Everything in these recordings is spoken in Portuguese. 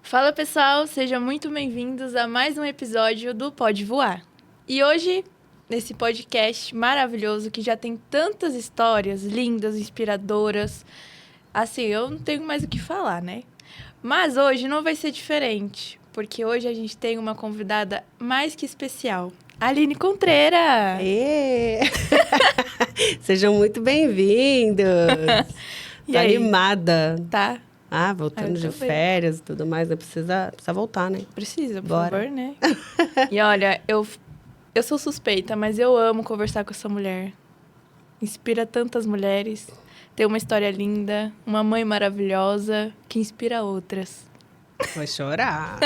Fala pessoal, sejam muito bem-vindos a mais um episódio do Pode Voar. E hoje, nesse podcast maravilhoso que já tem tantas histórias lindas, inspiradoras, assim, eu não tenho mais o que falar, né? Mas hoje não vai ser diferente, porque hoje a gente tem uma convidada mais que especial, Aline Contreira! Ê! Sejam muito bem-vindos! Tô animada. Tá? Voltando de férias e tudo mais, né? Precisa voltar, né? Precisa, por Bora. favor, né? E olha, eu sou suspeita, mas eu amo conversar com essa mulher. Inspira tantas mulheres. Tem uma história linda, uma mãe maravilhosa, que inspira outras. Vou chorar.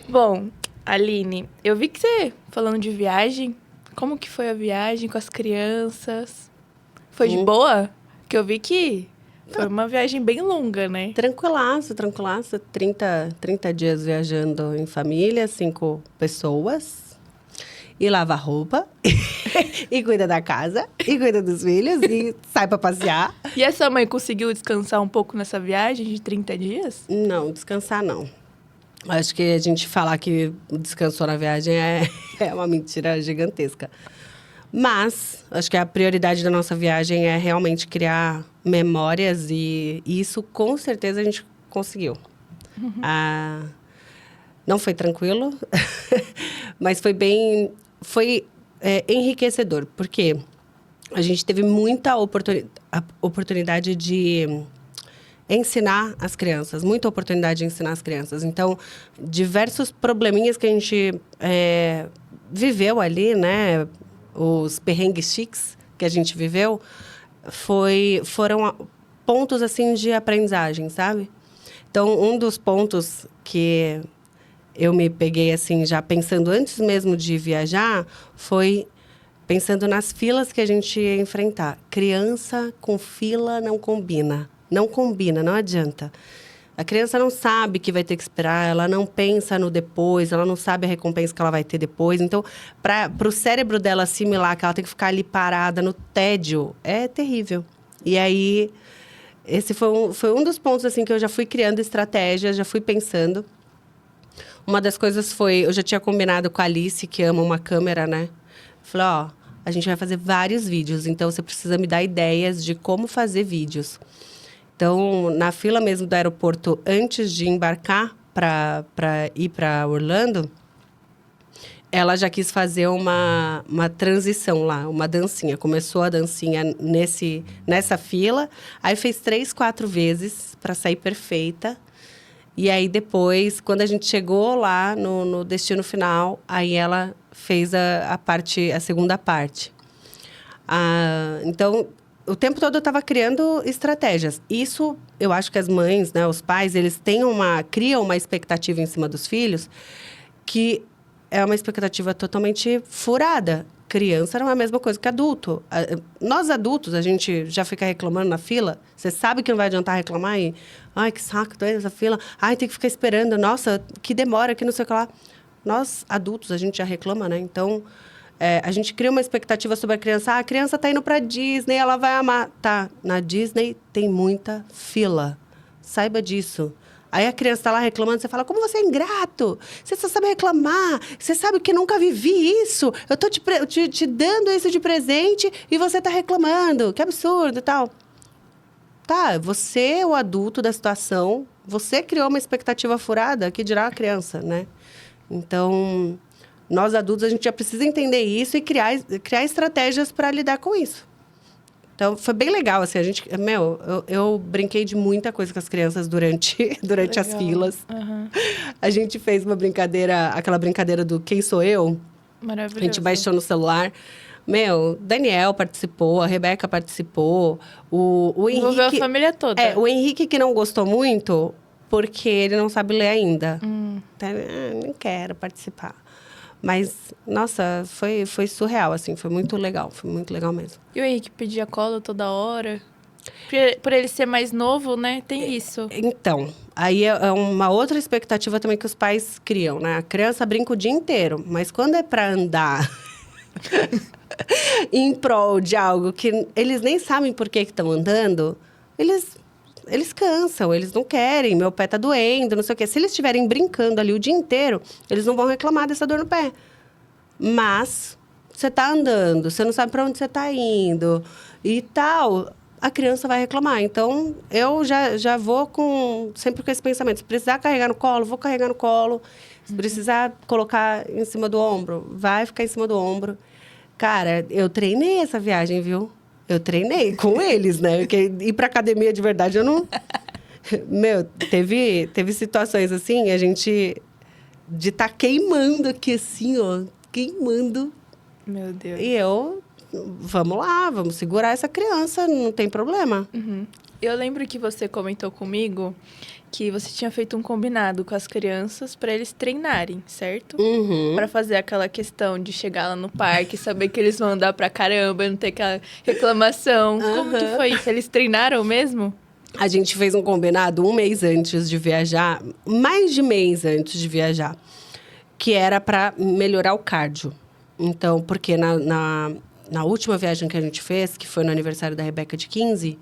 Bom, Aline, eu vi que você, falando de viagem, como que foi a viagem com as crianças? Foi de boa? Que eu vi que foi uma viagem bem longa, né? Tranquilaço. 30 dias viajando em família, 5 pessoas. E lava roupa. E cuida da casa. E cuida dos filhos. E sai pra passear. E essa mãe conseguiu descansar um pouco nessa viagem de 30 dias? Não, descansar não. Acho que a gente falar que descansou na viagem é uma mentira gigantesca. Mas, acho que a prioridade da nossa viagem é realmente criar memórias e isso, com certeza, a gente conseguiu. Uhum. Não foi tranquilo, mas foi enriquecedor, porque a gente teve muita oportunidade de ensinar as crianças, muita oportunidade de ensinar as crianças. Então, diversos probleminhas que a gente viveu ali, né? Os perrengues chiques que a gente viveu, foram pontos, assim, de aprendizagem, sabe? Então, um dos pontos que eu me peguei, assim, já pensando antes mesmo de viajar, foi pensando nas filas que a gente ia enfrentar. Criança com fila não combina. Não combina, não adianta. A criança não sabe que vai ter que esperar, ela não pensa no depois, ela não sabe a recompensa que ela vai ter depois. Então, para o cérebro dela assimilar que ela tem que ficar ali parada no tédio, é terrível. E aí, esse foi um dos pontos assim que eu já fui criando estratégias, já fui pensando. Uma das coisas foi, eu já tinha combinado com a Alice, que ama uma câmera, né? Falei, a gente vai fazer vários vídeos, então você precisa me dar ideias de como fazer vídeos. Então, na fila mesmo do aeroporto, antes de embarcar para ir para Orlando, ela já quis fazer uma transição lá, uma dancinha. Começou a dancinha nessa fila, aí fez 3, 4 vezes para sair perfeita. E aí, depois, quando a gente chegou lá no destino final, aí ela fez a segunda parte. Então, o tempo todo eu estava criando estratégias. Isso, eu acho que as mães, né, os pais, eles criam uma expectativa em cima dos filhos que é uma expectativa totalmente furada. Criança não é a mesma coisa que adulto. Nós adultos, a gente já fica reclamando na fila. Você sabe que não vai adiantar reclamar e... Ai, que saco, tô essa fila. Ai, tem que ficar esperando. Nossa, que demora, que não sei o que lá. Nós, adultos, a gente já reclama, né? Então... a gente cria uma expectativa sobre a criança. A criança está indo para Disney, ela vai amar. Tá, na Disney tem muita fila. Saiba disso. Aí a criança está lá reclamando, você fala, como você é ingrato? Você só sabe reclamar. Você sabe que nunca vivi isso. Eu estou te dando isso de presente e você está reclamando. Que absurdo e tal. Tá, você é o adulto da situação. Você criou uma expectativa furada, que dirá a criança, né? Então... Nós, adultos, a gente já precisa entender isso e criar estratégias para lidar com isso. Então, foi bem legal, assim, eu brinquei de muita coisa com as crianças durante as filas. Uhum. A gente fez aquela brincadeira do Quem Sou Eu? Maravilhoso. A gente baixou no celular. Daniel participou, a Rebeca participou, o Henrique... Envolveu a família toda. O Henrique que não gostou muito, porque ele não sabe ler ainda. Então, não quero participar. Mas, nossa, foi surreal, assim. Foi muito legal mesmo. E o Henrique pedia colo toda hora? Por ele ser mais novo, né? Tem isso. Então, aí é uma outra expectativa também que os pais criam, né? A criança brinca o dia inteiro. Mas quando é para andar em prol de algo que eles nem sabem por que estão andando, eles eles cansam, eles não querem, meu pé tá doendo, não sei o quê. Se eles estiverem brincando ali o dia inteiro, eles não vão reclamar dessa dor no pé. Mas você tá andando, você não sabe para onde você tá indo e tal, a criança vai reclamar. Então, eu já vou sempre com esse pensamento. Se precisar carregar no colo, vou carregar no colo. Se precisar colocar em cima do ombro, vai ficar em cima do ombro. Cara, eu treinei essa viagem, viu? Eu treinei com eles, né? Porque ir pra academia de verdade, eu não... Meu, teve situações assim, a gente... De estar queimando aqui, assim, ó. Queimando. Meu Deus. E eu... Vamos lá, vamos segurar essa criança, não tem problema. Uhum. Eu lembro que você comentou comigo que você tinha feito um combinado com as crianças para eles treinarem, certo? Uhum. Para fazer aquela questão de chegar lá no parque, saber que eles vão andar pra caramba, não ter aquela reclamação. Como que foi isso? Eles treinaram mesmo? A gente fez um combinado 1 mês antes de viajar, mais de mês antes de viajar, que era para melhorar o cardio. Então, porque na última viagem que a gente fez, que foi no aniversário da Rebeca de 15,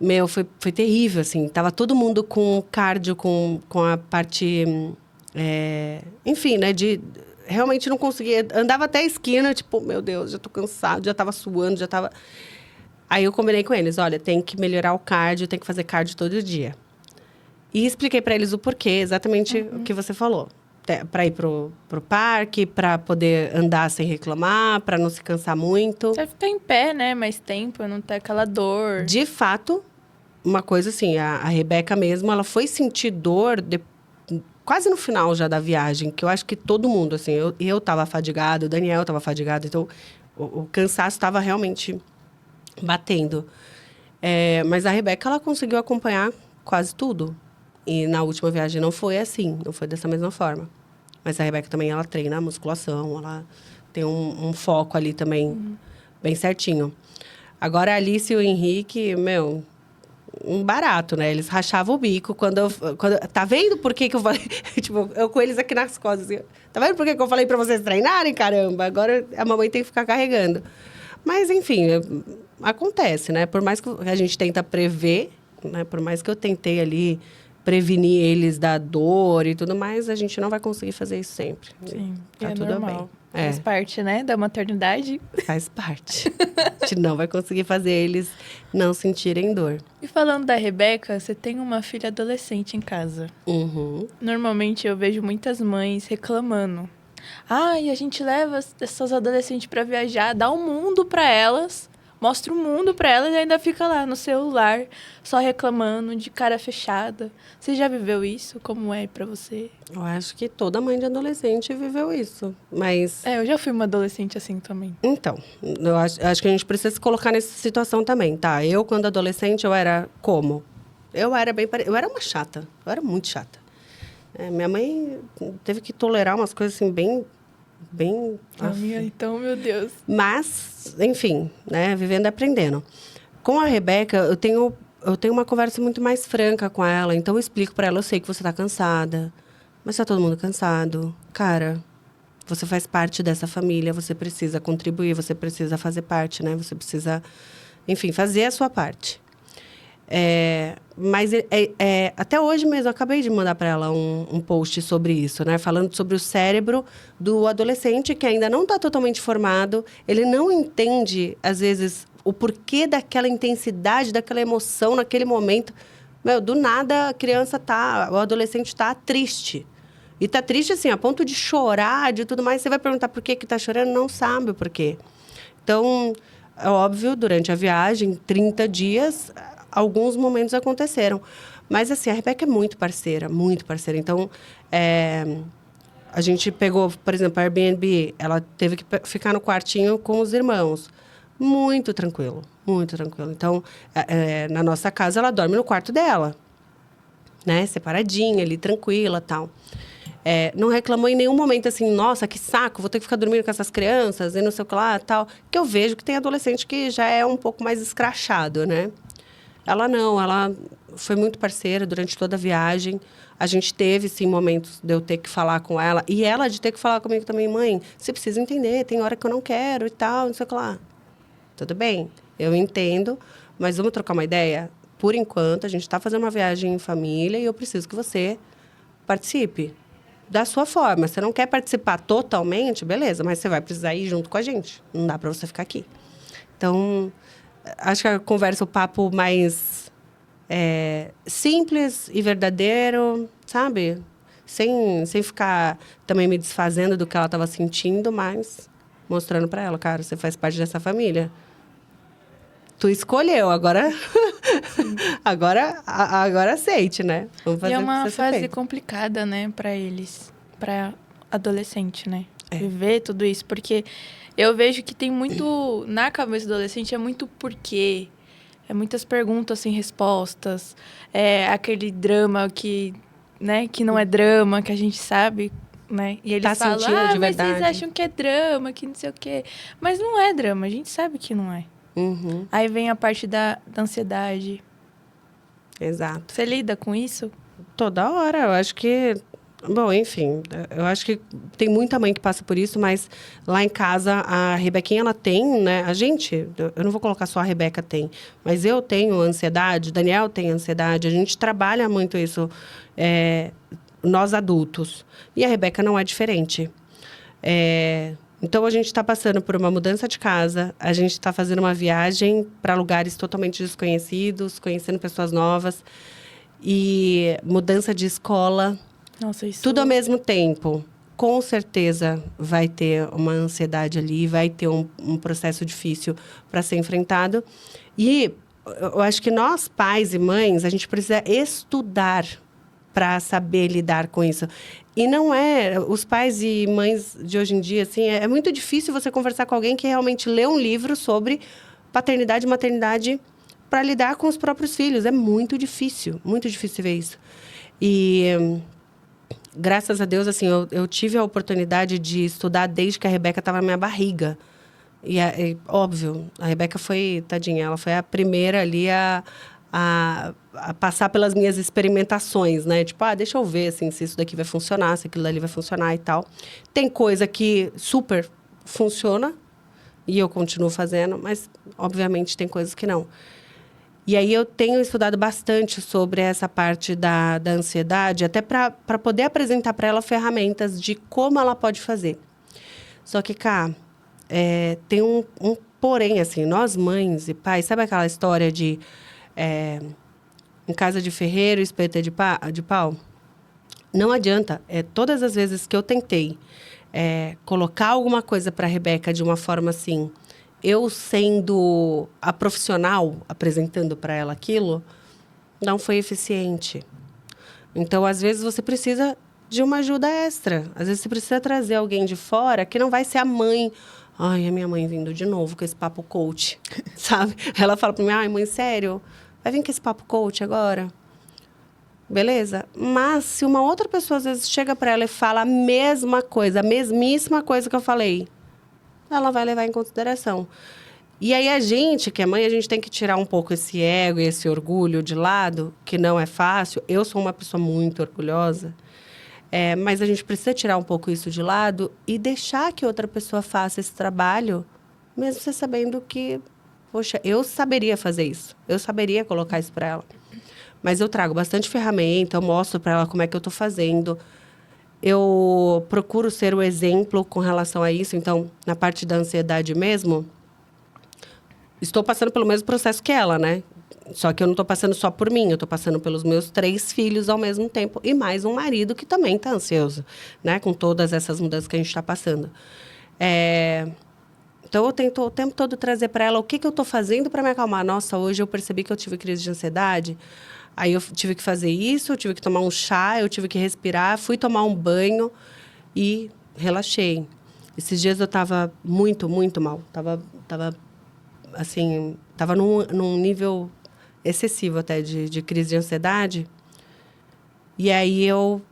meu, foi terrível, assim. Tava todo mundo com cardio, com a parte... enfim, né? Realmente não conseguia... Andava até a esquina, tipo, meu Deus, já tô cansado, já tava suando, já tava... Aí eu combinei com eles, olha, tem que melhorar o cardio, tem que fazer cardio todo dia. E expliquei para eles o porquê, exatamente o que você falou. Para ir pro parque, para poder andar sem reclamar, para não se cansar muito. Vai ficar em pé, né? Mais tempo, não ter aquela dor. De fato, uma coisa assim, a Rebeca mesmo, ela foi sentir dor quase no final já da viagem, que eu acho que todo mundo, assim, eu tava fadigado, o Daniel tava fadigado, então o cansaço estava realmente batendo. Mas a Rebeca, ela conseguiu acompanhar quase tudo. E na última viagem não foi assim, não foi dessa mesma forma. Mas a Rebeca também, ela treina a musculação, ela tem um foco ali também bem certinho. Agora, a Alice e o Henrique, meu, um barato, né? Eles rachavam o bico quando tá vendo por que eu falei? Tipo, eu com eles aqui nas costas, assim, tá vendo por que eu falei pra vocês treinarem, caramba? Agora a mamãe tem que ficar carregando. Mas, enfim, acontece, né? Por mais que a gente tenta prever, né? Por mais que eu tentei ali prevenir eles da dor e tudo mais, a gente não vai conseguir fazer isso sempre. Sim, tá é tudo normal. bem. Faz parte, né, da maternidade. Faz parte. A gente não vai conseguir fazer eles não sentirem dor. E falando da Rebeca, você tem uma filha adolescente em casa. Uhum. Normalmente eu vejo muitas mães reclamando. Ai, a gente leva essas adolescentes pra viajar, dá um mundo pra elas, mostra o mundo pra elas e ainda fica lá no celular, só reclamando, de cara fechada. Você já viveu isso? Como é pra você? Eu acho que toda mãe de adolescente viveu isso. Mas, Eu já fui uma adolescente assim também. então, eu acho que a gente precisa se colocar nessa situação também, tá? Eu, quando adolescente, eu era como? Eu era uma chata. Eu era muito chata. Minha mãe teve que tolerar umas coisas assim, bem... Então, meu Deus. Mas, enfim, né? Vivendo e aprendendo. Com a Rebeca, eu tenho uma conversa muito mais franca com ela. Então, eu explico para ela, eu sei que você tá cansada. Mas tá todo mundo cansado. Cara, você faz parte dessa família, você precisa contribuir, você precisa fazer parte, né? Você precisa, enfim, fazer a sua parte. Mas até hoje mesmo, eu acabei de mandar para ela um post sobre isso, né? Falando sobre o cérebro do adolescente que ainda não está totalmente formado. Ele não entende, às vezes, o porquê daquela intensidade, daquela emoção naquele momento. Meu, do nada, o adolescente está triste. E está triste, assim, a ponto de chorar, de tudo mais. Você vai perguntar por que está chorando, não sabe o porquê. Então, é óbvio, durante a viagem, 30 dias... Alguns momentos aconteceram. Mas, assim, a Rebeca é muito parceira, muito parceira. Então, a gente pegou, por exemplo, a Airbnb. Ela teve que ficar no quartinho com os irmãos. Muito tranquilo, muito tranquilo. Então, na nossa casa, ela dorme no quarto dela. Né? Separadinha ali, tranquila e tal. Não reclamou em nenhum momento, assim, nossa, que saco, vou ter que ficar dormindo com essas crianças e não sei o que lá tal. Que eu vejo que tem adolescente que já é um pouco mais escrachado, né? Ela não, ela foi muito parceira durante toda a viagem. A gente teve, sim, momentos de eu ter que falar com ela. E ela de ter que falar comigo também, mãe, você precisa entender, tem hora que eu não quero e tal, não sei o que lá. Tudo bem, eu entendo, mas vamos trocar uma ideia? por enquanto, a gente está fazendo uma viagem em família e eu preciso que você participe da sua forma. Você não quer participar totalmente, beleza, mas você vai precisar ir junto com a gente. Não dá para você ficar aqui. Então, acho que a conversa, o papo mais simples e verdadeiro, sabe? Sem ficar também me desfazendo do que ela estava sentindo, mas mostrando para ela, cara, você faz parte dessa família. Tu escolheu, agora agora aceite, né? Vamos fazer E é o que uma você fase fez. complicada, né, pra eles, pra adolescente, né? Viver tudo isso, porque eu vejo que tem muito, na cabeça do adolescente, é muito porquê, é muitas perguntas sem respostas, é aquele drama que, né, que não é drama, que a gente sabe, né? E eles Tá falam, sentindo de mas vocês verdade. acham que é drama, que não sei o quê. Mas não é drama, a gente sabe que não é. Uhum, Aí vem a parte da ansiedade. exato. Você lida com isso? Toda hora, eu acho que... Bom, enfim, eu acho que tem muita mãe que passa por isso, mas lá em casa, a Rebequinha, ela tem, né? A gente, eu não vou colocar só a Rebeca tem, mas eu tenho ansiedade, o Daniel tem ansiedade, a gente trabalha muito isso, nós adultos. E a Rebeca não é diferente. Então, a gente está passando por uma mudança de casa, a gente está fazendo uma viagem para lugares totalmente desconhecidos, conhecendo pessoas novas, e mudança de escola. Nossa, isso... Tudo ao mesmo tempo. Com certeza vai ter uma ansiedade ali, vai ter um processo difícil para ser enfrentado. E eu acho que nós, pais e mães, a gente precisa estudar para saber lidar com isso. E não é... Os pais e mães de hoje em dia, assim, é muito difícil você conversar com alguém que realmente lê um livro sobre paternidade e maternidade para lidar com os próprios filhos. É muito difícil ver isso. E... Graças a Deus, assim, eu tive a oportunidade de estudar desde que a Rebeca estava na minha barriga. E, óbvio, a Rebeca foi, tadinha, ela foi a primeira ali a passar pelas minhas experimentações, né? Tipo, deixa eu ver, assim, se isso daqui vai funcionar, se aquilo ali vai funcionar e tal. Tem coisa que super funciona e eu continuo fazendo, mas, obviamente, tem coisas que não. E aí eu tenho estudado bastante sobre essa parte da ansiedade, até para poder apresentar para ela ferramentas de como ela pode fazer. Só que, cá, tem um porém, assim, nós mães e pais, sabe aquela história de em casa de ferreiro, espeto é de pau? Não adianta. Todas as vezes que eu tentei colocar alguma coisa para a Rebeca de uma forma assim... Eu sendo a profissional apresentando para ela aquilo, não foi eficiente. Então, às vezes, você precisa de uma ajuda extra. Às vezes, você precisa trazer alguém de fora que não vai ser a mãe. Ai, a minha mãe vindo de novo com esse papo coach, sabe? Ela fala para mim, ai, mãe, sério, vai vir com esse papo coach agora? Beleza? Mas, se uma outra pessoa, às vezes, chega para ela e fala a mesma coisa, a mesmíssima coisa que eu falei, ela vai levar em consideração. E aí, a gente, que é mãe, a gente tem que tirar um pouco esse ego e esse orgulho de lado, que não é fácil. Eu sou uma pessoa muito orgulhosa, mas a gente precisa tirar um pouco isso de lado e deixar que outra pessoa faça esse trabalho, mesmo você sabendo que, poxa, eu saberia fazer isso. Eu saberia colocar isso para ela. Mas eu trago bastante ferramenta, eu mostro para ela como é que eu estou fazendo. Eu procuro ser o exemplo com relação a isso. Então, na parte da ansiedade mesmo, estou passando pelo mesmo processo que ela, né? Só que eu não estou passando só por mim, eu estou passando pelos meus 3 filhos ao mesmo tempo. E mais um marido que também está ansioso, né? Com todas essas mudanças que a gente está passando. Então, eu tento o tempo todo trazer para ela o que eu estou fazendo para me acalmar. Nossa, hoje eu percebi que eu tive crise de ansiedade. Aí eu tive que fazer isso, eu tive que tomar um chá, eu tive que respirar, fui tomar um banho e relaxei. Esses dias eu estava muito, muito mal. Tava assim, estava num nível excessivo até de crise de ansiedade. E aí eu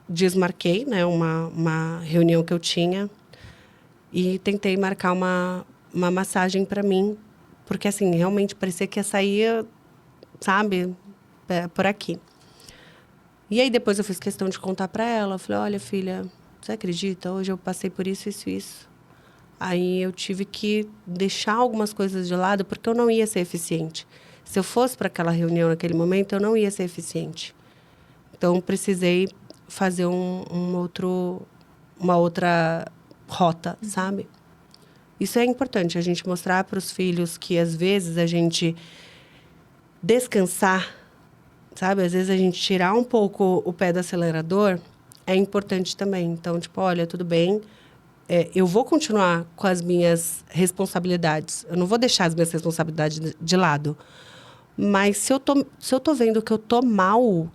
desmarquei, né, uma reunião que eu tinha e tentei marcar uma massagem para mim, porque assim, realmente parecia que ia sair, sabe, por aqui. E aí depois eu fiz questão de contar para ela, eu falei, olha, filha, você acredita? Hoje eu passei por isso, isso, isso. Aí eu tive que deixar algumas coisas de lado porque eu não ia ser eficiente. Se eu fosse para aquela reunião naquele momento, eu não ia ser eficiente. Então, precisei fazer uma outra rota, sabe? Isso é importante, a gente mostrar para os filhos que, às vezes, a gente descansar, sabe? Às vezes, a gente tirar um pouco o pé do acelerador é importante também. Então, tipo, olha, tudo bem, eu vou continuar com as minhas responsabilidades. Eu não vou deixar as minhas responsabilidades de lado. Mas se eu tô vendo que eu tô mal,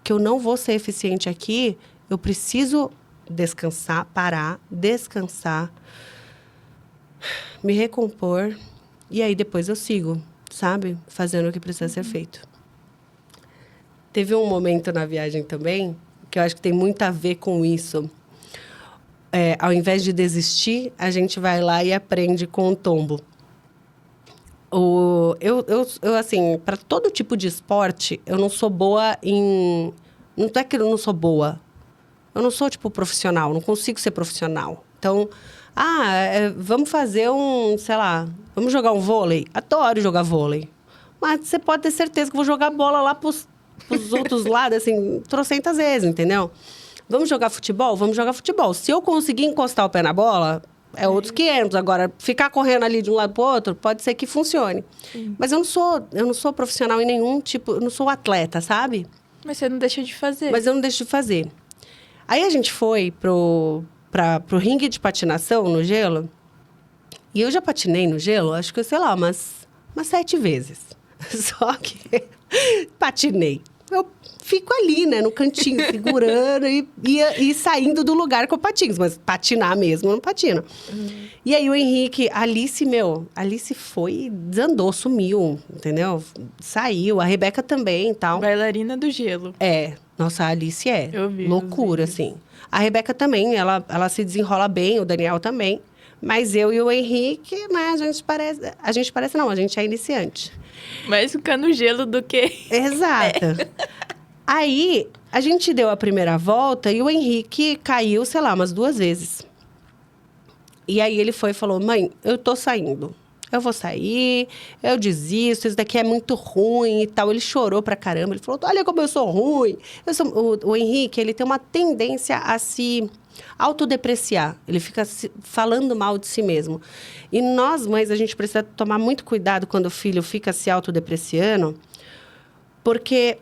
que eu não vou ser eficiente aqui, eu preciso descansar, parar, descansar, me recompor, e aí depois eu sigo, sabe? Fazendo o que precisa ser feito. Teve um momento na viagem também, que eu acho que tem muito a ver com isso. Ao invés de desistir, a gente vai lá e aprende com o tombo. Eu assim, para todo tipo de esporte, eu não sou boa em... Não é que eu não sou boa. Eu não sou, tipo, profissional. Não consigo ser profissional. Então, vamos fazer vamos jogar um vôlei? Adoro jogar vôlei. Mas você pode ter certeza que eu vou jogar bola lá pros outros lados, assim, trocentas vezes, entendeu? Vamos jogar futebol? Vamos jogar futebol. Se eu conseguir encostar o pé na bola... É outros 500. Agora, ficar correndo ali de um lado para o outro, pode ser que funcione. Sim. Mas eu não sou profissional em nenhum tipo... Eu não sou atleta, sabe? Mas você não deixa de fazer. Mas eu não deixo de fazer. Aí, a gente foi pro ringue de patinação no gelo. E eu já patinei no gelo, acho que, sei lá, umas 7 vezes. Só que patinei. Eu fico ali, né, no cantinho, segurando e saindo do lugar com patins. Mas patinar mesmo, eu não patino. E aí, o Henrique, Alice foi, desandou, sumiu, entendeu? Saiu, a Rebeca também e tal. Bailarina do gelo. Nossa, a Alice Eu vi, loucura, assim. A Rebeca também, ela se desenrola bem, o Daniel também. Mas eu e o Henrique, né, a gente é iniciante. Mais ficar no gelo do que... Exato. Aí, a gente deu a primeira volta e o Henrique caiu, sei lá, umas 2 vezes. E aí, ele foi e falou, mãe, eu tô saindo. Eu vou sair, eu desisto, isso daqui é muito ruim e tal. Ele chorou pra caramba, ele falou, olha como eu sou ruim. O Henrique, ele tem uma tendência a se autodepreciar. Ele fica falando mal de si mesmo. E nós, mães, a gente precisa tomar muito cuidado quando o filho fica se autodepreciando, porque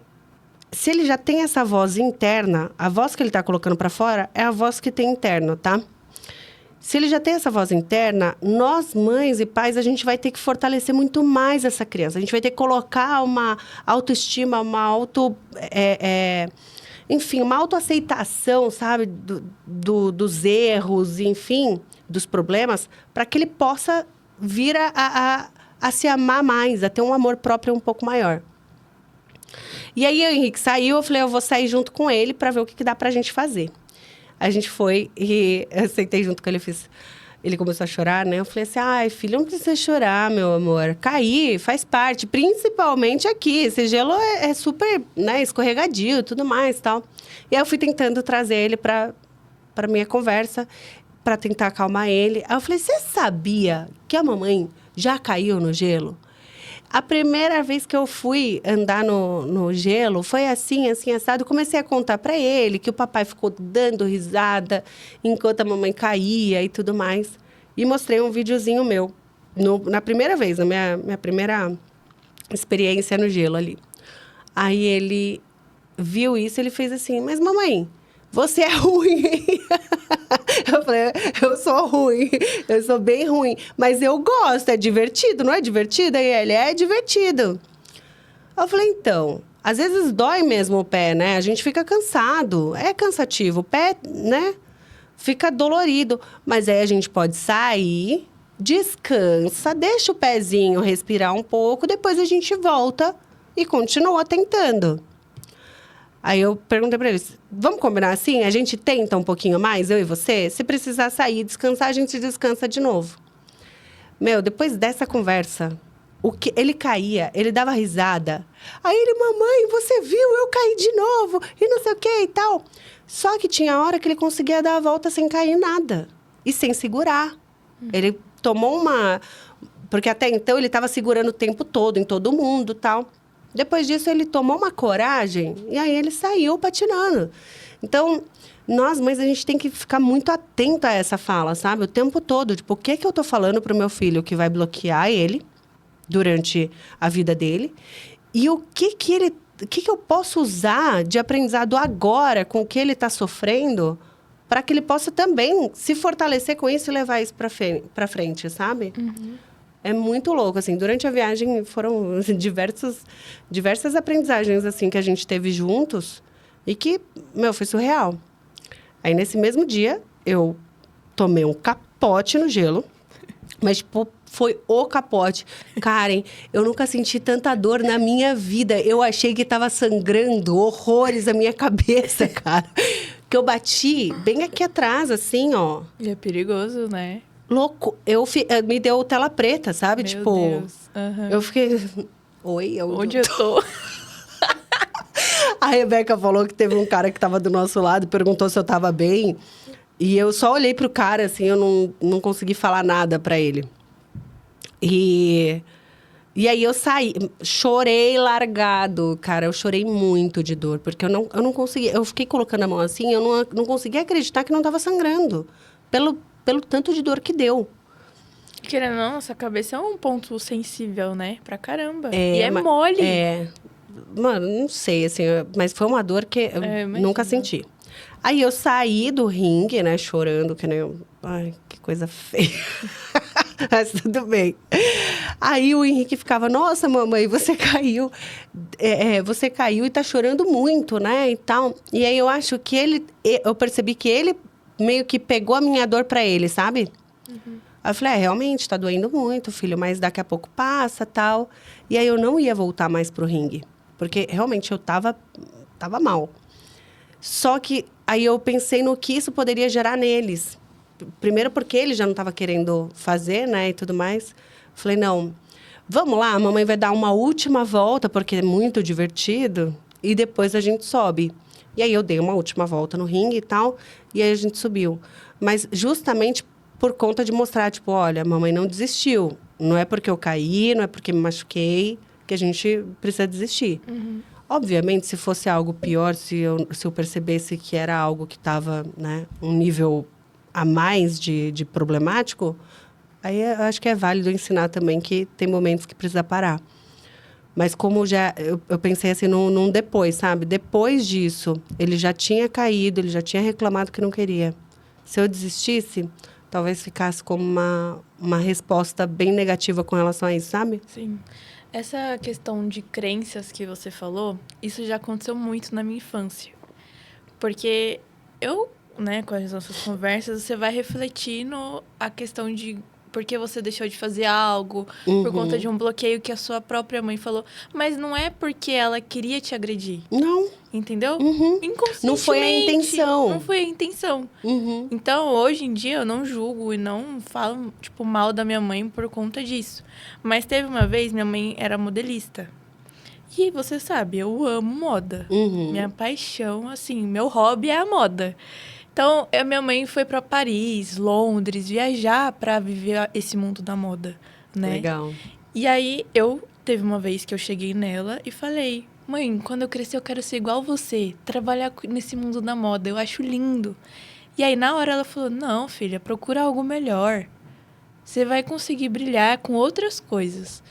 se ele já tem essa voz interna, a voz que ele está colocando para fora é a voz que tem interna, tá? Se ele já tem essa voz interna, nós, mães e pais, a gente vai ter que fortalecer muito mais essa criança. A gente vai ter que colocar uma autoestima, enfim, uma autoaceitação, sabe, dos erros, enfim, dos problemas, para que ele possa vir a se amar mais, a ter um amor próprio um pouco maior. E aí, o Henrique saiu, eu falei, eu vou sair junto com ele para ver o que dá pra gente fazer. A gente foi e eu sentei junto com ele, ele começou a chorar, né? Eu falei assim, ai, filho, não precisa chorar, meu amor. Cair faz parte, principalmente aqui. Esse gelo é super, né, escorregadio e tudo mais e tal. E aí eu fui tentando trazer ele para minha conversa, para tentar acalmar ele. Aí eu falei, você sabia que a mamãe já caiu no gelo? A primeira vez que eu fui andar no gelo, foi assim, assado. Eu comecei a contar para ele que o papai ficou dando risada enquanto a mamãe caía e tudo mais. E mostrei um videozinho meu, na primeira vez, na minha primeira experiência no gelo ali. Aí ele viu isso, ele fez assim, mas mamãe, você é ruim. Eu falei, eu sou ruim, eu sou bem ruim, mas eu gosto, é divertido, não é divertido? E ele, é divertido. Eu falei, então, às vezes dói mesmo o pé, né? A gente fica cansado, é cansativo, o pé, né? Fica dolorido, mas aí a gente pode sair, descansa, deixa o pezinho respirar um pouco, depois a gente volta e continua tentando. Aí eu perguntei pra eles, vamos combinar assim? A gente tenta um pouquinho mais, eu e você? Se precisar sair, descansar, a gente descansa de novo. Meu, depois dessa conversa, ele caía, ele dava risada. Aí ele, mamãe, você viu? Eu caí de novo, e não sei o que e tal. Só que tinha hora que ele conseguia dar a volta sem cair nada. E sem segurar. Ele tomou Porque até então ele estava segurando o tempo todo, em todo mundo e tal. Depois disso, ele tomou uma coragem e aí ele saiu patinando. Então, nós mães, a gente tem que ficar muito atento a essa fala, sabe? O tempo todo. Tipo, o que eu tô falando pro meu filho que vai bloquear ele durante a vida dele? E o que eu posso usar de aprendizado agora com o que ele está sofrendo para que ele possa também se fortalecer com isso e levar isso para frente, sabe? Uhum. É muito louco, assim. Durante a viagem foram diversas aprendizagens, assim, que a gente teve juntos e que, foi surreal. Aí, nesse mesmo dia, eu tomei um capote no gelo, mas, tipo, foi o capote. Karen, eu nunca senti tanta dor na minha vida. Eu achei que estava sangrando horrores a minha cabeça, cara. Que eu bati bem aqui atrás, assim, ó. E é perigoso, né? Louco. Me deu tela preta, sabe? Meu tipo, Deus. Uhum. Eu fiquei... Oi, onde eu tô? A Rebeca falou que teve um cara que estava do nosso lado e perguntou se eu estava bem. E eu só olhei pro cara, assim, eu não consegui falar nada para ele. E aí eu saí, chorei largado, cara. Eu chorei muito de dor, porque eu não conseguia... Eu fiquei colocando a mão assim, eu não conseguia acreditar que não estava sangrando. Pelo tanto de dor que deu. Querendo ou não, nossa cabeça é um ponto sensível, né? Pra caramba. E é mole. Mano, não sei, assim, mas foi uma dor que eu nunca senti. Aí eu saí do ringue, né, chorando, que nem eu... Ai, que coisa feia. Mas tudo bem. Aí o Henrique ficava, nossa, mamãe, você caiu. Você caiu e tá chorando muito, né, e tal. E aí eu acho que eu percebi que ele meio que pegou a minha dor pra ele, sabe? Uhum. Aí eu falei, realmente, tá doendo muito, filho, mas daqui a pouco passa, tal. E aí eu não ia voltar mais pro ringue, porque realmente eu tava mal. Só que aí eu pensei no que isso poderia gerar neles. Primeiro porque ele já não estava querendo fazer, né, e tudo mais. Falei, não, vamos lá, a mamãe vai dar uma última volta, porque é muito divertido, e depois a gente sobe. E aí eu dei uma última volta no ringue e tal, e aí a gente subiu. Mas justamente por conta de mostrar, tipo, olha, a mamãe não desistiu. Não é porque eu caí, não é porque me machuquei, que a gente precisa desistir. Uhum. Obviamente, se fosse algo pior, se eu percebesse que era algo que estava, né, um nível a mais de problemático, aí eu acho que é válido ensinar também que tem momentos que precisa parar. Mas como eu pensei assim num depois, sabe? Depois disso, ele já tinha caído, ele já tinha reclamado que não queria. Se eu desistisse, talvez ficasse como uma resposta bem negativa com relação a isso, sabe? Sim. Essa questão de crenças que você falou, isso já aconteceu muito na minha infância. Porque né, com as nossas conversas, você vai refletindo a questão de por que você deixou de fazer algo, por conta de um bloqueio que a sua própria mãe falou. Mas não é porque ela queria te agredir. Não. Entendeu? Inconscientemente. Não foi a intenção. Não foi a intenção. Então, hoje em dia, eu não julgo e não falo, tipo, mal da minha mãe por conta disso. Mas teve uma vez, minha mãe era modelista. E você sabe, eu amo moda. Minha paixão, assim, meu hobby é a moda. Então, a minha mãe foi para Paris, Londres, viajar para viver esse mundo da moda, né? Legal. E aí, teve uma vez que eu cheguei nela e falei, mãe, quando eu crescer eu quero ser igual você, trabalhar nesse mundo da moda, eu acho lindo. E aí, na hora, ela falou, não, filha, procura algo melhor. Você vai conseguir brilhar com outras coisas.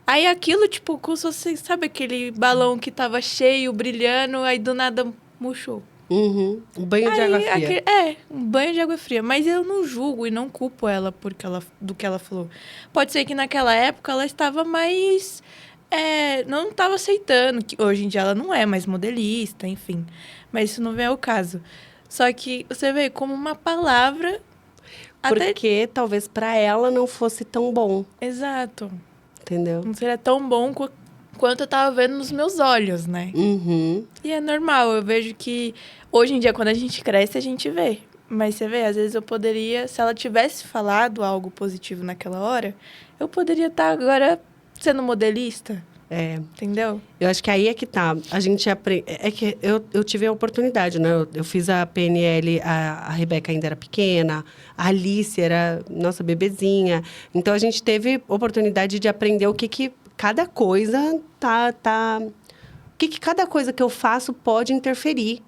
Aí, aquilo, tipo, como se você, sabe aquele balão que tava cheio, brilhando, aí do nada murchou. Um banho de água fria. Um banho de água fria. Mas eu não julgo e não culpo ela do que ela falou. Pode ser que naquela época ela estava mais... não estava aceitando. Que hoje em dia ela não é mais modelista, enfim. Mas isso não vem ao caso. Só que você vê como uma palavra... Porque talvez para ela não fosse tão bom. Exato. Entendeu? Não seria tão bom quanto eu tava vendo nos meus olhos, né? E é normal, eu vejo que hoje em dia, quando a gente cresce, a gente vê. Mas você vê, às vezes eu poderia, se ela tivesse falado algo positivo naquela hora, eu poderia estar agora sendo modelista, Entendeu? Eu acho que aí é que tá. A gente aprende. É que eu tive a oportunidade, né? Eu fiz a PNL, a Rebeca ainda era pequena, a Alice era nossa bebezinha. Então a gente teve oportunidade de aprender o que cada coisa o que cada coisa que eu faço pode interferir.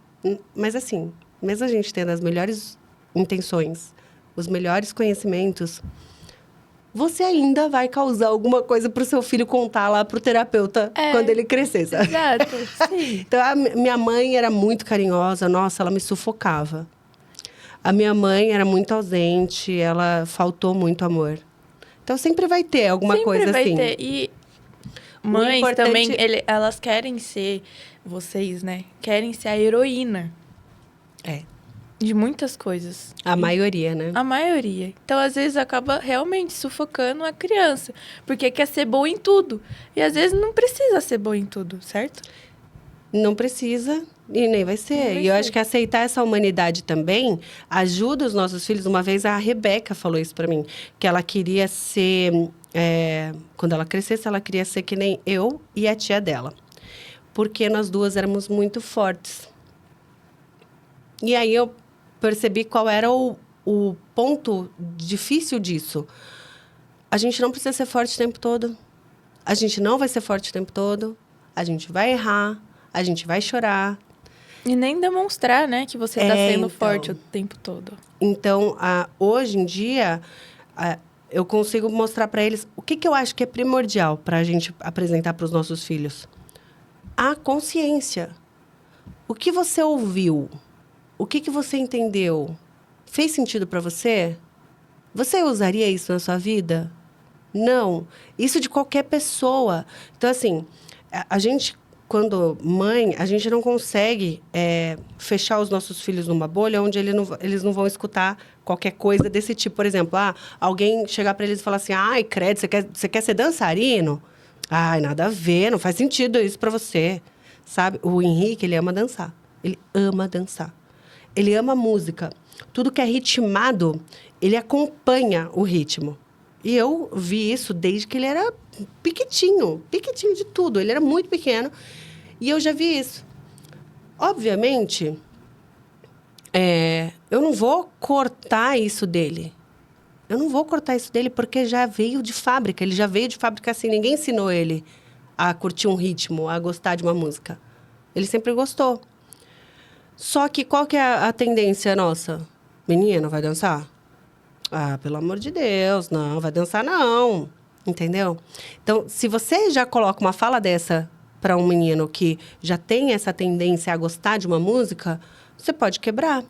Mas assim, mesmo a gente tendo as melhores intenções, os melhores conhecimentos, você ainda vai causar alguma coisa pro seu filho contar lá pro terapeuta quando ele crescer, sabe? Exato, sim. Então, a minha mãe era muito carinhosa. Nossa, ela me sufocava. A minha mãe era muito ausente. Ela faltou muito amor. Então, sempre vai ter alguma coisa Sempre vai assim. ter. E mães importante- também, elas querem ser, vocês, né? Querem ser a heroína É, de muitas coisas. a maioria, né? A maioria. Então, às vezes, acaba realmente sufocando a criança. Porque quer ser boa em tudo. E, às vezes, não precisa ser boa em tudo, certo? Não precisa e nem vai ser. Nem vai E eu ser. acho que aceitar essa humanidade também ajuda os nossos filhos. Uma vez a Rebeca falou isso pra mim, que ela queria ser, quando ela crescesse, ela queria ser que nem eu e a tia dela, porque nós duas éramos muito fortes. E aí eu percebi qual era o ponto difícil disso. A gente não precisa ser forte o tempo todo. A gente não vai ser forte o tempo todo. A gente vai errar. A gente vai chorar. E nem demonstrar, né? Que você tá sendo então. forte o tempo todo. Então, hoje em dia, eu consigo mostrar para eles o que eu acho que é primordial para a gente apresentar para os nossos filhos. A consciência. O que você ouviu? O que você entendeu? Fez sentido para você? Você usaria isso na sua vida? Não. Isso de qualquer pessoa. Então, assim, a gente, quando mãe, a gente não consegue fechar os nossos filhos numa bolha onde eles não vão escutar qualquer coisa desse tipo. Por exemplo, alguém chegar para eles e falar assim, ai, credo, você quer ser dançarino? Ai, nada a ver, não faz sentido isso para você. Sabe? O Henrique, ele ama dançar. Ele ama dançar. Ele ama música. Tudo que é ritmado, ele acompanha o ritmo. E eu vi isso desde que ele era piquitinho de tudo. Ele era muito pequeno e eu já vi isso. Obviamente, eu não vou cortar isso dele. Eu não vou cortar isso dele porque já veio de fábrica. Ele já veio de fábrica assim. Ninguém ensinou ele a curtir um ritmo, a gostar de uma música. Ele sempre gostou. Só que qual que é a tendência nossa? Menino, vai dançar? Ah, pelo amor de Deus, não, vai dançar não. Entendeu? Então, se você já coloca uma fala dessa para um menino que já tem essa tendência a gostar de uma música, você pode quebrar.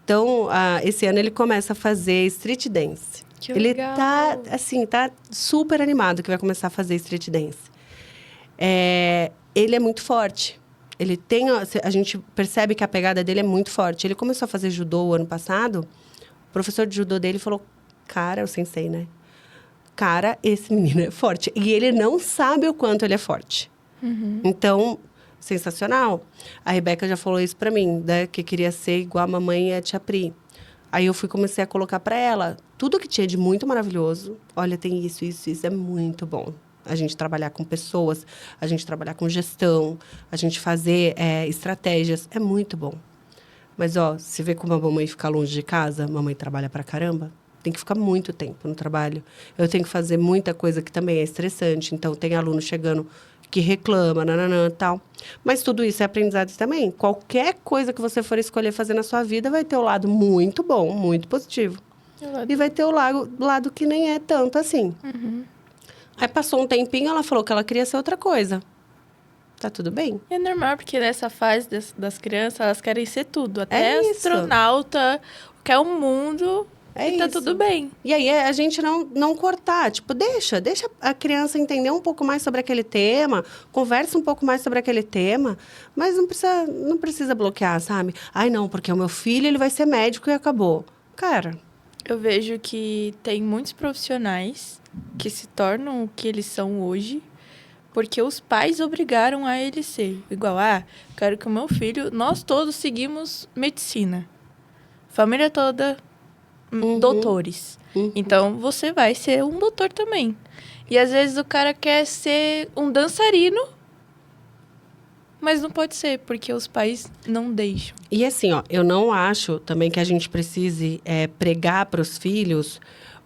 Então, esse ano ele começa a fazer street dance. Que Ele legal. tá super animado que vai começar a fazer street dance. Ele é muito forte. Ele tem, a gente percebe que a pegada dele é muito forte. Ele começou a fazer judô o ano passado. O professor de judô dele falou, cara, o sensei, né? Cara, esse menino é forte. E ele não sabe o quanto ele é forte. Uhum. Então, sensacional. A Rebeca já falou isso pra mim, né? Que queria ser igual a mamãe e a tia Pri. Aí eu comecei a colocar pra ela tudo que tinha de muito maravilhoso. Olha, tem isso, é muito bom. A gente trabalhar com pessoas, a gente trabalhar com gestão, a gente fazer estratégias, é muito bom. Mas, se vê como a mamãe fica longe de casa, mamãe trabalha pra caramba, tem que ficar muito tempo no trabalho. Eu tenho que fazer muita coisa que também é estressante. Então, tem aluno chegando que reclama, nananã, tal. Mas tudo isso é aprendizado também. Qualquer coisa que você for escolher fazer na sua vida vai ter o lado muito bom, muito positivo. E vai ter o lado que nem é tanto assim. Uhum. Aí passou um tempinho, ela falou que ela queria ser outra coisa. Tá tudo bem. É normal, porque nessa fase das crianças, elas querem ser tudo. Até isso. astronauta, quer o mundo e tá isso. tudo bem. E aí a gente não cortar. Tipo, deixa a criança entender um pouco mais sobre aquele tema, conversa um pouco mais sobre aquele tema, mas não precisa bloquear, sabe? Ai, não, porque o meu filho ele vai ser médico e acabou. Cara... Eu vejo que tem muitos profissionais que se tornam o que eles são hoje porque os pais obrigaram a ele ser. Igual, quero que o meu filho... Nós todos seguimos medicina. Família toda, doutores. Uhum. Então, você vai ser um doutor também. E às vezes o cara quer ser um dançarino, mas não pode ser, porque os pais não deixam. E assim, ó, eu não acho também que a gente precise pregar para os filhos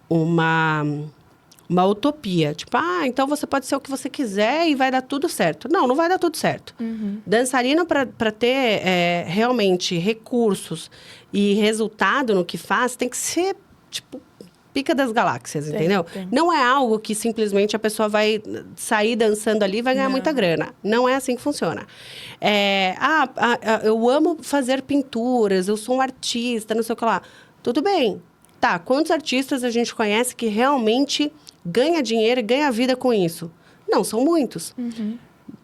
uma utopia. Tipo, então você pode ser o que você quiser e vai dar tudo certo. Não, não vai dar tudo certo. Dançarino, para ter realmente recursos e resultado no que faz, tem que ser, tipo, pica das galáxias, entendeu? Tem. Não é algo que simplesmente a pessoa vai sair dançando ali e vai ganhar muita grana. Não é assim que funciona. Eu amo fazer pinturas, eu sou um artista, não sei o que lá. Tudo bem. Tá, quantos artistas a gente conhece que realmente ganha dinheiro e ganha vida com isso? Não, são muitos.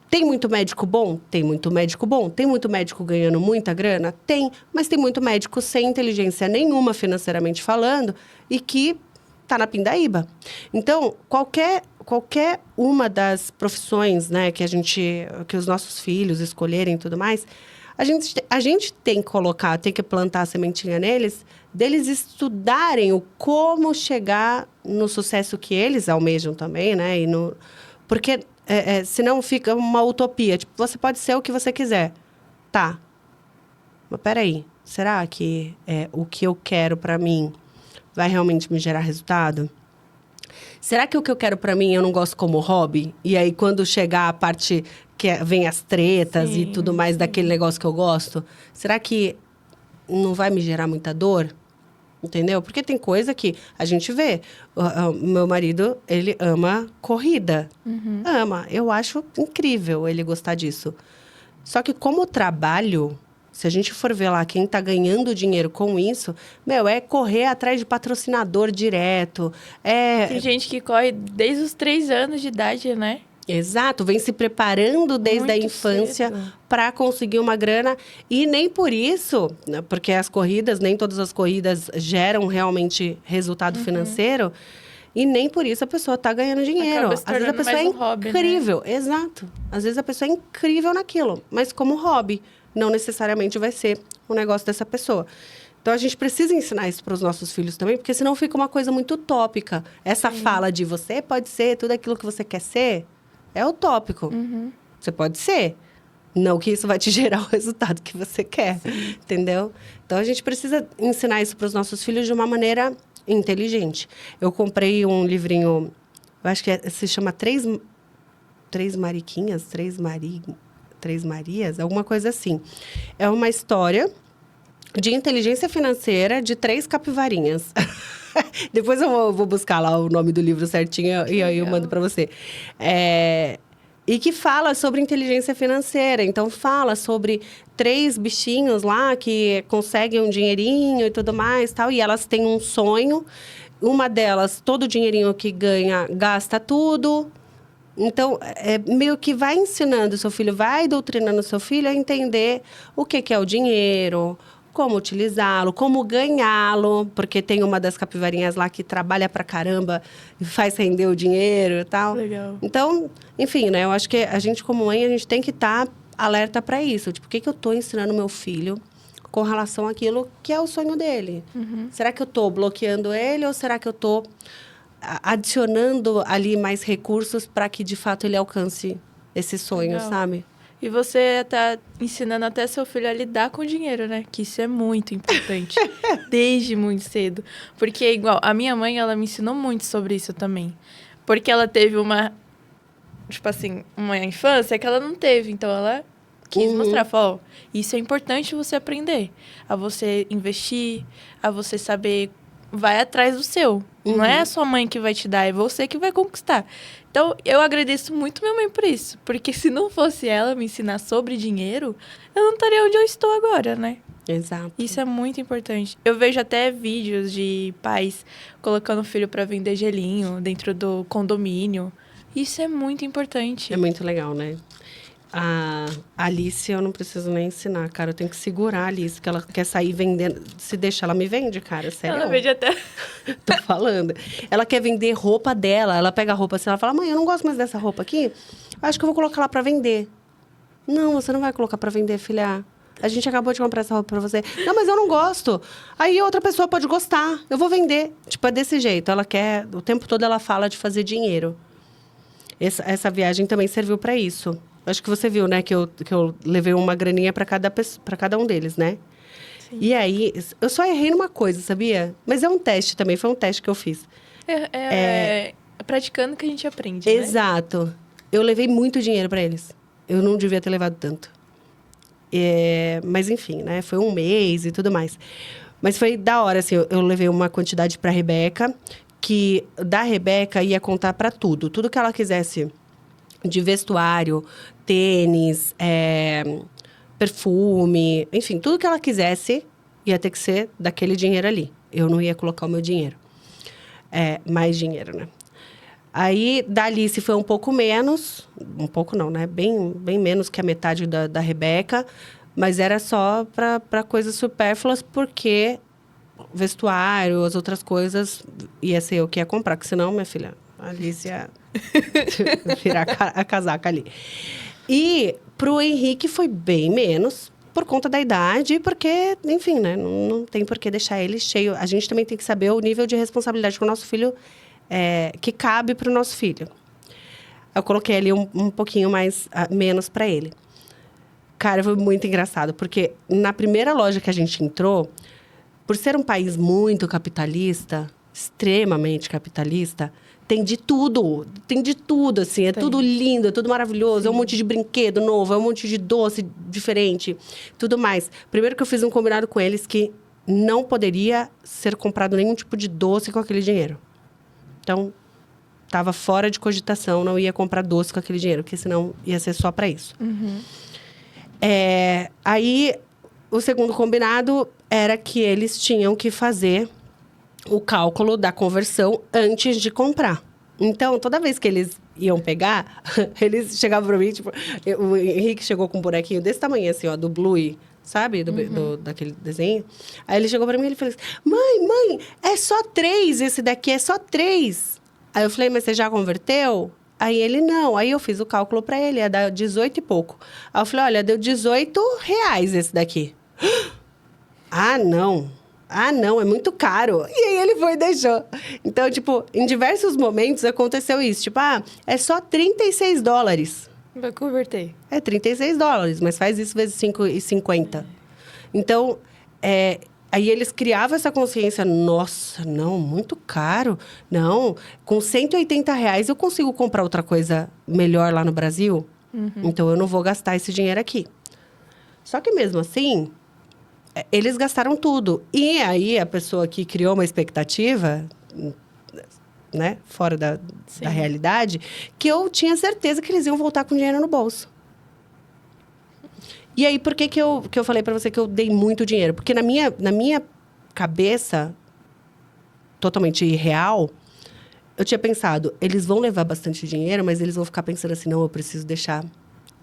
Tem muito médico bom? Tem muito médico bom. Tem muito médico ganhando muita grana? Tem. Mas tem muito médico sem inteligência nenhuma, financeiramente falando, e que tá na pindaíba. Então, qualquer uma das profissões, né, que os nossos filhos escolherem e tudo mais, a gente tem que colocar, tem que plantar a sementinha neles, deles estudarem o como chegar no sucesso que eles almejam também, né? Porque senão fica uma utopia. Tipo, você pode ser o que você quiser. Tá. Mas peraí, será que o que eu quero pra mim vai realmente me gerar resultado? Será que o que eu quero pra mim eu não gosto como hobby? E aí, quando chegar a parte que vem as tretas e tudo mais daquele negócio que eu gosto, será que não vai me gerar muita dor? Entendeu? Porque tem coisa que a gente vê. Meu marido, ele ama corrida. Ama. Eu acho incrível ele gostar disso. Só que como trabalho, se a gente for ver lá quem tá ganhando dinheiro com isso, é correr atrás de patrocinador direto. Tem gente que corre desde os 3 anos de idade, né? Exato, vem se preparando desde a infância para conseguir uma grana. E nem por isso, né, porque nem todas as corridas geram realmente resultado financeiro. E nem por isso a pessoa está ganhando dinheiro. Às vezes a pessoa é incrível. Hobby, né? Exato. Às vezes a pessoa é incrível naquilo. Mas como hobby, não necessariamente vai ser o negócio dessa pessoa. Então, a gente precisa ensinar isso para os nossos filhos também, porque senão fica uma coisa muito utópica. Essa fala de você pode ser tudo aquilo que você quer ser, é utópico. Você pode ser. Não que isso vai te gerar o resultado que você quer, entendeu? Então, a gente precisa ensinar isso para os nossos filhos de uma maneira inteligente. Eu comprei um livrinho, eu acho que se chama Três Mariquinhas, Três Marias, alguma coisa assim. É uma história de inteligência financeira de 3 capivarinhas. Depois eu vou buscar lá o nome do livro certinho e aí eu mando para você. E que fala sobre inteligência financeira. Então, fala sobre 3 bichinhos lá que conseguem um dinheirinho e tudo mais, tal. E elas têm um sonho. Uma delas, todo o dinheirinho que ganha, gasta tudo. Então, meio que vai ensinando o seu filho, vai doutrinando o seu filho a entender o que é o dinheiro, como utilizá-lo, como ganhá-lo, porque tem uma das capivarinhas lá que trabalha pra caramba e faz render o dinheiro e tal. Legal. Então, enfim, né? Eu acho que a gente, como mãe, a gente tem que estar alerta para isso. Tipo, o que eu tô ensinando meu filho com relação àquilo que é o sonho dele? Será que eu tô bloqueando ele ou será que eu tô adicionando ali mais recursos para que, de fato, ele alcance esse sonho, sabe? E você tá ensinando até seu filho a lidar com o dinheiro, né? Que isso é muito importante. Desde muito cedo. Porque, igual, a minha mãe, ela me ensinou muito sobre isso também. Porque ela teve uma infância que ela não teve. Então, ela quis mostrar, falou, isso é importante você aprender. A você investir, a você saber, vai atrás do seu. Não é a sua mãe que vai te dar, é você que vai conquistar. Então, eu agradeço muito minha mãe por isso. Porque se não fosse ela me ensinar sobre dinheiro, eu não estaria onde eu estou agora, né? Exato. Isso é muito importante. Eu vejo até vídeos de pais colocando o filho para vender gelinho dentro do condomínio. Isso é muito importante. É muito legal, né? A Alice, eu não preciso nem ensinar, cara. Eu tenho que segurar a Alice, que ela quer sair vendendo. Se deixar, ela me vende, cara. Sério. Ela vende até... Tô falando. Ela quer vender roupa dela. Ela pega a roupa assim, ela fala, mãe, eu não gosto mais dessa roupa aqui. Acho que eu vou colocar lá pra vender. Não, você não vai colocar pra vender, filha. A gente acabou de comprar essa roupa pra você. Não, mas eu não gosto. Aí outra pessoa pode gostar. Eu vou vender. Tipo, é desse jeito. Ela quer... O tempo todo ela fala de fazer dinheiro. Essa viagem também serviu para isso. Acho que você viu, né, que eu levei uma graninha para cada um deles, né? Sim. E aí, eu só errei numa coisa, sabia? Mas é um teste também, foi um teste que eu fiz. É praticando que a gente aprende, né? Exato. Eu levei muito dinheiro para eles. Eu não devia ter levado tanto. Mas enfim, né? Foi um mês e tudo mais. Mas foi da hora, assim. Eu levei uma quantidade para a Rebeca, que da Rebeca ia contar para tudo. Tudo que ela quisesse de vestuário, tênis, perfume, enfim, tudo que ela quisesse ia ter que ser daquele dinheiro ali. Eu não ia colocar o meu dinheiro. Mais dinheiro, né? Aí, da Alice foi um pouco menos. Um pouco não, né? Bem menos que a metade da Rebeca. Mas era só para coisas supérfluas, porque vestuário, as outras coisas, ia ser eu que ia comprar. Porque senão, minha filha, a Alice ia virar a casaca ali. E pro Henrique foi bem menos, por conta da idade, porque, enfim, né? Não tem por que deixar ele cheio. A gente também tem que saber o nível de responsabilidade que o nosso filho... que cabe para o nosso filho. Eu coloquei ali um pouquinho menos para ele. Cara, foi muito engraçado, porque na primeira loja que a gente entrou, por ser um país muito capitalista, extremamente capitalista, tem de tudo, assim, tudo lindo, é tudo maravilhoso, é um monte de brinquedo novo, é um monte de doce diferente, tudo mais. Primeiro que eu fiz um combinado com eles que não poderia ser comprado nenhum tipo de doce com aquele dinheiro. Então, estava fora de cogitação, não ia comprar doce com aquele dinheiro, porque senão ia ser só para isso. Uhum. Aí, o segundo combinado era que eles tinham que fazer o cálculo da conversão antes de comprar. Então, toda vez que eles iam pegar, eles chegavam para mim, tipo... O Henrique chegou com um bonequinho desse tamanho, assim, ó, do Bluey. Sabe? Daquele desenho. Aí ele chegou pra mim e ele falou assim... Mãe, é só 3 esse daqui, é só 3. Aí eu falei, mas você já converteu? Aí ele, não. Aí eu fiz o cálculo pra ele, ia dar 18 e pouco. Aí eu falei, olha, deu R$18 esse daqui. Ah, não, é muito caro. E aí ele foi e deixou. Então, tipo, em diversos momentos aconteceu isso. Tipo, é só $36. Vai converter. É $36, mas faz isso vezes 5,50. Então, aí eles criavam essa consciência. Nossa, não, muito caro. Não, com R$180 eu consigo comprar outra coisa melhor lá no Brasil. Uhum. Então, eu não vou gastar esse dinheiro aqui. Só que mesmo assim, eles gastaram tudo. E aí, a pessoa que criou uma expectativa... né, fora da realidade, que eu tinha certeza que eles iam voltar com dinheiro no bolso. E aí, por que eu falei para você que eu dei muito dinheiro? Porque na minha cabeça, totalmente irreal, eu tinha pensado, eles vão levar bastante dinheiro, mas eles vão ficar pensando assim, não, eu preciso deixar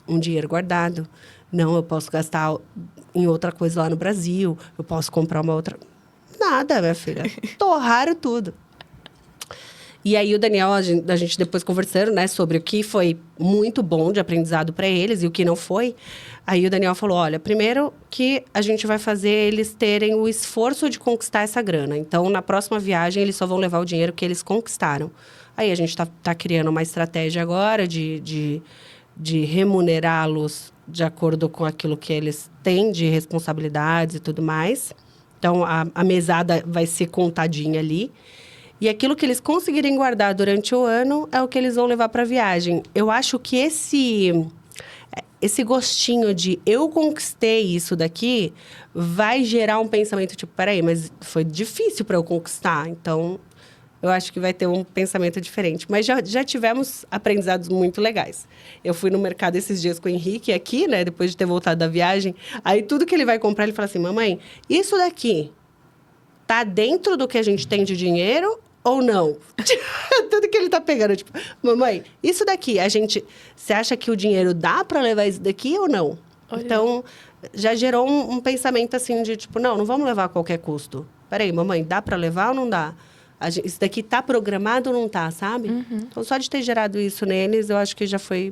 um dinheiro guardado. Não, eu posso gastar em outra coisa lá no Brasil. Eu posso comprar uma outra... Nada, minha filha. Torraram tudo. E aí, o Daniel, a gente depois conversando, né, sobre o que foi muito bom de aprendizado para eles e o que não foi. Aí, o Daniel falou, olha, primeiro que a gente vai fazer eles terem o esforço de conquistar essa grana. Então, na próxima viagem, eles só vão levar o dinheiro que eles conquistaram. Aí, a gente tá criando uma estratégia agora de remunerá-los de acordo com aquilo que eles têm de responsabilidades e tudo mais. Então, a mesada vai ser contadinha ali. E aquilo que eles conseguirem guardar durante o ano é o que eles vão levar para a viagem. Eu acho que esse gostinho de eu conquistei isso daqui vai gerar um pensamento tipo, peraí, mas foi difícil para eu conquistar. Então, eu acho que vai ter um pensamento diferente. Mas já tivemos aprendizados muito legais. Eu fui no mercado esses dias com o Henrique aqui, né? Depois de ter voltado da viagem. Aí, tudo que ele vai comprar, ele fala assim, mamãe, isso daqui tá dentro do que a gente tem de dinheiro ou não? Tudo que ele tá pegando, tipo, mamãe, isso daqui, você acha que o dinheiro dá para levar isso daqui ou não? Olha. Então, já gerou um pensamento assim de, tipo, não vamos levar a qualquer custo. Peraí, mamãe, dá para levar ou não dá? Isso daqui tá programado ou não tá, sabe? Uhum. Então, só de ter gerado isso neles, eu acho que já foi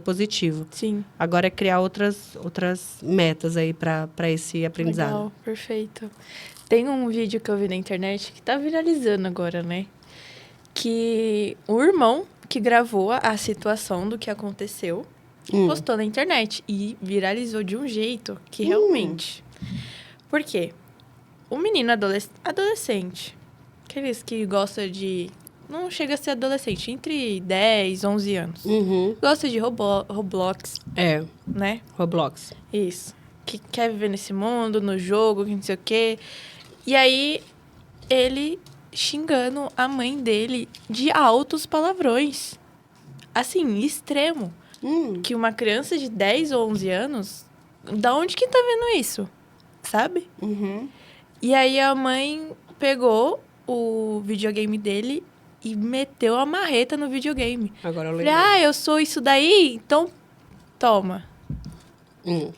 positivo. Sim. Agora é criar outras metas aí para esse aprendizado. Legal, perfeito. Tem um vídeo que eu vi na internet que tá viralizando agora, né? Que o irmão que gravou a situação do que aconteceu, postou na internet e viralizou de um jeito que realmente... Por quê? O menino adolescente, aqueles que gostam de... Não chega a ser adolescente, entre 10, 11 anos. Gosta de Roblox. Né? Roblox. Isso. Que quer viver nesse mundo, no jogo, que não sei o quê. E aí, ele xingando a mãe dele de altos palavrões. Assim, extremo. Que uma criança de 10 ou 11 anos, da onde que tá vendo isso? Sabe? E aí, a mãe pegou o videogame dele e meteu a marreta no videogame. Agora eu Falei, lembro. eu sou isso daí? Então, toma. Hum.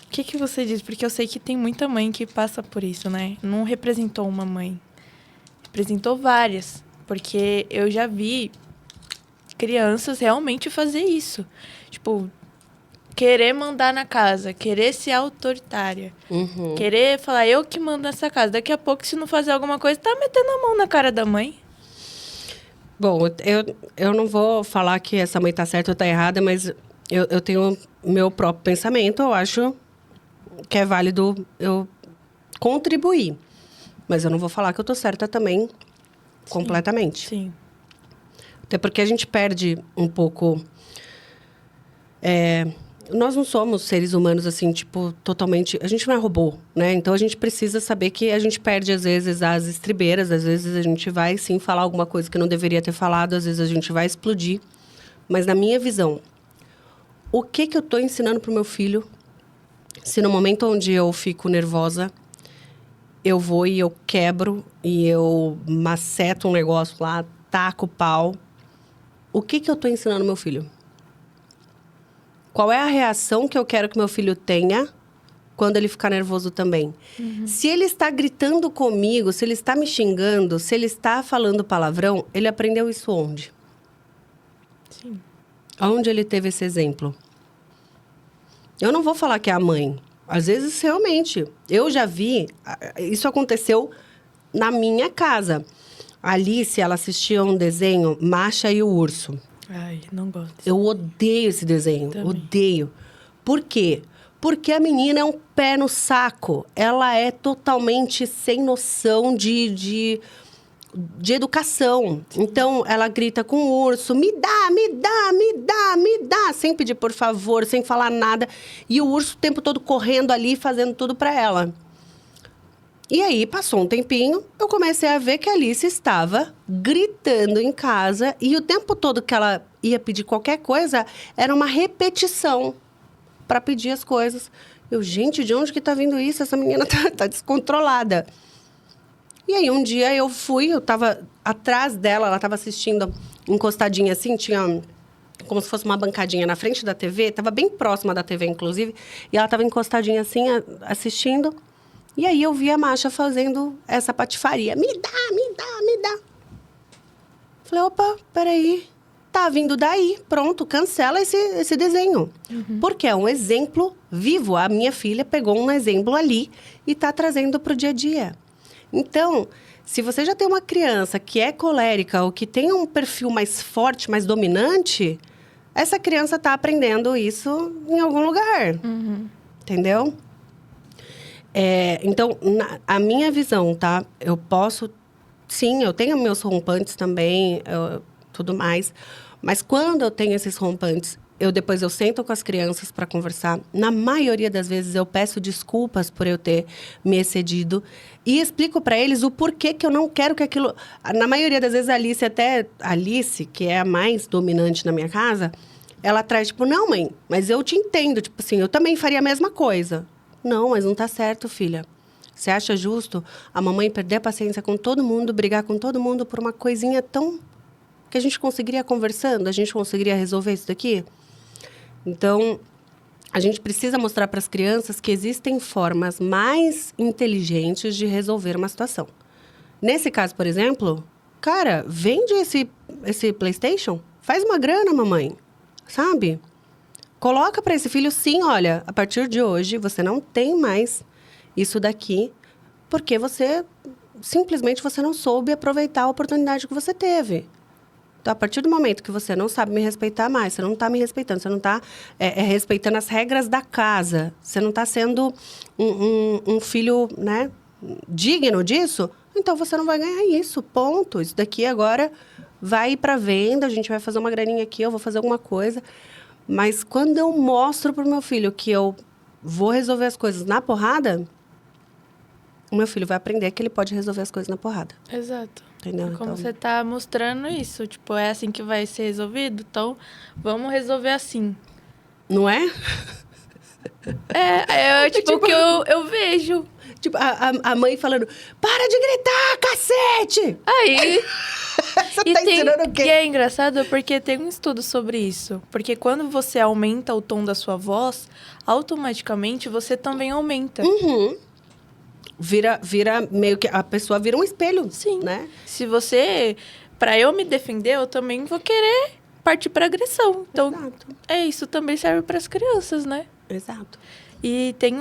O que você diz? Porque eu sei que tem muita mãe que passa por isso, né? Não representou uma mãe. Representou várias. Porque eu já vi crianças realmente fazer isso. Tipo, querer mandar na casa, querer ser autoritária. Querer falar, eu que mando nessa casa. Daqui a pouco, se não fazer alguma coisa, tá metendo a mão na cara da mãe. Bom, eu não vou falar que essa mãe tá certa ou tá errada, mas eu tenho meu próprio pensamento. Eu acho que é válido eu contribuir. Mas eu não vou falar que eu tô certa também, completamente. Sim. Até porque a gente perde um pouco... Nós não somos seres humanos, assim, tipo, totalmente... A gente não é robô, né? Então, a gente precisa saber que a gente perde, às vezes, as estribeiras. Às vezes, a gente vai, sim, falar alguma coisa que não deveria ter falado. Às vezes, a gente vai explodir. Mas, na minha visão, o que eu tô ensinando pro meu filho? Se no momento onde eu fico nervosa, eu vou e eu quebro e eu maceto um negócio lá, taco o pau. O que eu tô ensinando meu filho? Qual é a reação que eu quero que meu filho tenha quando ele ficar nervoso também? Se ele está gritando comigo, se ele está me xingando, se ele está falando palavrão, ele aprendeu isso onde? Sim. Onde ele teve esse exemplo? Eu não vou falar que é a mãe. Às vezes, realmente, eu já vi... Isso aconteceu na minha casa. A Alice, ela assistia um desenho, Masha e o Urso. Ai, não gosto. Eu odeio esse desenho. Também. Odeio. Por quê? Porque a menina é um pé no saco. Ela é totalmente sem noção de educação. Então, ela grita com o urso, me dá, me dá, me dá, me dá, sem pedir por favor, sem falar nada. E o urso o tempo todo correndo ali, fazendo tudo pra ela. E aí, passou um tempinho, eu comecei a ver que a Alice estava gritando em casa. E o tempo todo que ela ia pedir qualquer coisa, era uma repetição para pedir as coisas. Eu, gente, de onde que tá vindo isso? Essa menina tá descontrolada. E aí, um dia eu tava atrás dela, ela tava assistindo, encostadinha assim, tinha como se fosse uma bancadinha na frente da TV, tava bem próxima da TV, inclusive, e ela tava encostadinha assim, assistindo. E aí, eu vi a Masha fazendo essa patifaria. Me dá, me dá, me dá. Falei, opa, peraí. Tá vindo daí, pronto, cancela esse desenho. Porque é um exemplo vivo. A minha filha pegou um exemplo ali e tá trazendo pro dia a dia. Então, se você já tem uma criança que é colérica ou que tem um perfil mais forte, mais dominante, essa criança tá aprendendo isso em algum lugar. Entendeu? Então, a minha visão, tá? Eu posso... Sim, eu tenho meus rompantes também, tudo mais. Mas quando eu tenho esses rompantes, depois eu sento com as crianças para conversar. Na maioria das vezes, eu peço desculpas por eu ter me excedido. E explico para eles o porquê que eu não quero que aquilo... Na maioria das vezes, a Alice, que é a mais dominante na minha casa, ela traz, tipo, não, mãe, mas eu te entendo. Tipo assim, eu também faria a mesma coisa. Não, mas não tá certo, filha. Você acha justo a mamãe perder a paciência com todo mundo, brigar com todo mundo por uma coisinha tão... que a gente conseguiria conversando, a gente conseguiria resolver isso daqui? Então, a gente precisa mostrar para as crianças que existem formas mais inteligentes de resolver uma situação. Nesse caso, por exemplo, cara, vende esse PlayStation, faz uma grana, mamãe, sabe? Coloca para esse filho, sim, olha, a partir de hoje você não tem mais isso daqui, porque simplesmente você não soube aproveitar a oportunidade que você teve. Então, a partir do momento que você não sabe me respeitar mais, você não está me respeitando, você não está respeitando as regras da casa, você não está sendo um filho, né, digno disso, então você não vai ganhar isso, ponto. Isso daqui agora vai ir para venda, a gente vai fazer uma graninha aqui, eu vou fazer alguma coisa. Mas quando eu mostro pro meu filho que eu vou resolver as coisas na porrada, o meu filho vai aprender que ele pode resolver as coisas na porrada. Exato. Entendeu? Como Então, você tá mostrando isso, tipo, é assim que vai ser resolvido? Então, vamos resolver assim. não é? Tipo, o que eu vejo. Tipo, a mãe falando, para de gritar, cacete! Aí... Você tá ensinando o quê? E é engraçado porque tem um estudo sobre isso. Porque quando você aumenta o tom da sua voz, automaticamente você também aumenta. Uhum. Vira meio que... A pessoa vira um espelho, Sim. né? Se você... Pra eu me defender, eu também vou querer partir pra agressão. Então, Exato. isso também serve pras crianças, né? Exato. E tem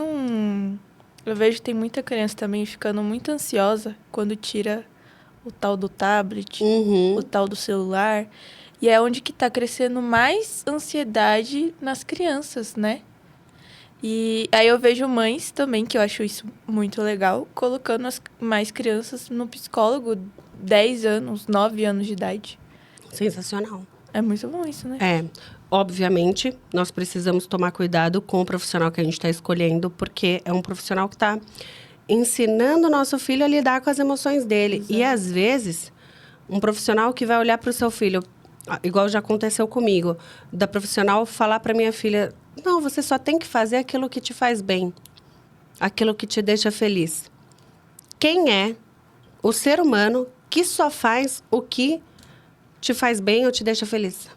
eu vejo que tem muita criança também ficando muito ansiosa quando tira o tal do tablet, Uhum. o tal do celular. E é onde que tá crescendo mais ansiedade nas crianças, né? E aí eu vejo mães também, que eu acho isso muito legal, colocando mais crianças no psicólogo 10 anos, 9 anos de idade. Sensacional. É muito bom isso, né? Obviamente, nós precisamos tomar cuidado com o profissional que a gente está escolhendo, porque é um profissional que está ensinando o nosso filho a lidar com as emoções dele. Exato. E, às vezes, um profissional que vai olhar para o seu filho, igual já aconteceu comigo, da profissional falar para minha filha, não, você só tem que fazer aquilo que te faz bem, aquilo que te deixa feliz. Quem é o ser humano que só faz o que te faz bem ou te deixa feliz?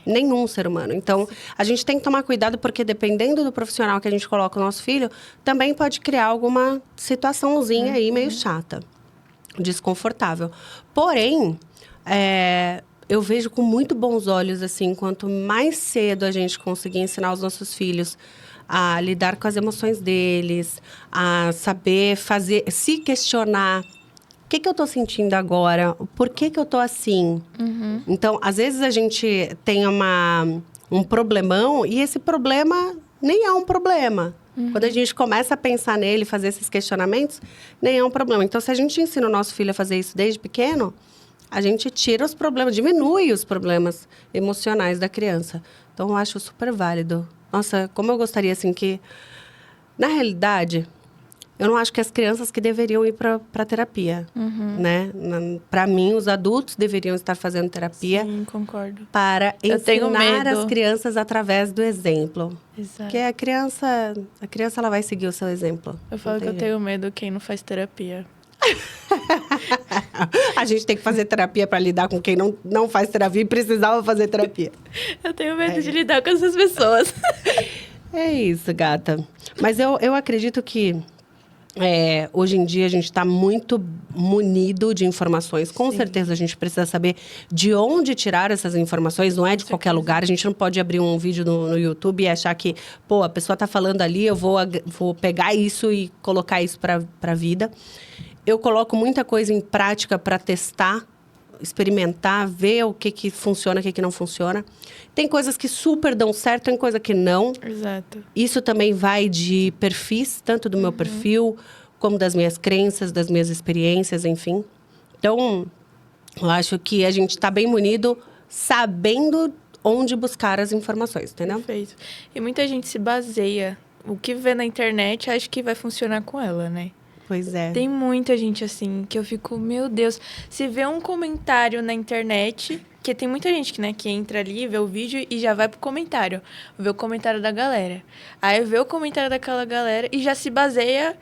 Nenhum ser humano. Então, a gente tem que tomar cuidado, porque dependendo do profissional que a gente coloca o nosso filho, também pode criar alguma situaçãozinha aí meio chata, desconfortável. Porém, eu vejo com muito bons olhos, assim, quanto mais cedo a gente conseguir ensinar os nossos filhos a lidar com as emoções deles, a saber fazer, se questionar. O que eu estou sentindo agora? Por que eu estou assim? Uhum. Então, às vezes a gente tem um problemão e esse problema nem é um problema. Quando a gente começa a pensar nele, fazer esses questionamentos, nem é um problema. Então, se a gente ensina o nosso filho a fazer isso desde pequeno, a gente tira os problemas, diminui os problemas emocionais da criança. Então, eu acho super válido. Nossa, como eu gostaria, assim, que... Na realidade... Eu não acho que as crianças que deveriam ir para terapia, né? Para mim, os adultos deveriam estar fazendo terapia. Sim, concordo. Para Eu tenho ensinar medo. as crianças através do exemplo. Exato. Porque a criança ela vai seguir o seu exemplo. Eu falo que eu tenho medo quem não faz terapia. A gente tem que fazer terapia para lidar com quem não faz terapia e precisava fazer terapia. Eu tenho medo de lidar com essas pessoas. É isso, gata. Mas eu acredito que... hoje em dia a gente está muito munido de informações. Com certeza a gente precisa saber de onde tirar essas informações. Não é de qualquer lugar. A gente não pode abrir um vídeo no YouTube e achar que, a pessoa está falando ali, eu vou pegar isso e colocar isso para a vida. Eu coloco muita coisa em prática para testar, experimentar, ver o que funciona, o que não funciona. Tem coisas que super dão certo, tem coisa que não. Exato. Isso também vai de perfis, tanto do meu perfil, como das minhas crenças, das minhas experiências, enfim. Então, eu acho que a gente está bem munido, sabendo onde buscar as informações, entendeu? Perfeito. E muita gente se baseia. O que vê na internet, acho que vai funcionar com ela, né? Pois é. Tem muita gente assim, que eu fico, meu Deus, se vê um comentário na internet, que tem muita gente que entra ali, vê o vídeo e já vai pro comentário. Vê o comentário da galera. Aí vê o comentário daquela galera e já se baseia,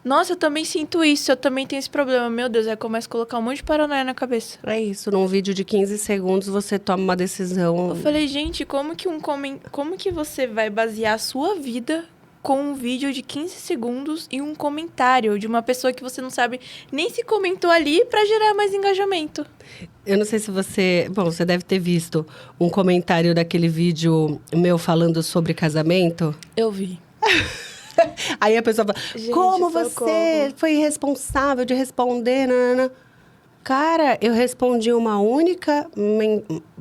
nossa, eu também sinto isso, eu também tenho esse problema. Meu Deus, aí começa a colocar um monte de paranoia na cabeça. É isso, num vídeo de 15 segundos você toma uma decisão. Eu falei, gente, como que você vai basear a sua vida com um vídeo de 15 segundos e um comentário de uma pessoa que você não sabe nem se comentou ali pra gerar mais engajamento? Eu não sei se você... Bom, você deve ter visto um comentário daquele vídeo meu falando sobre casamento. Eu vi. Aí a pessoa fala, Gente, como socorro. você foi irresponsável de responder, nanana. Cara, eu respondi uma única...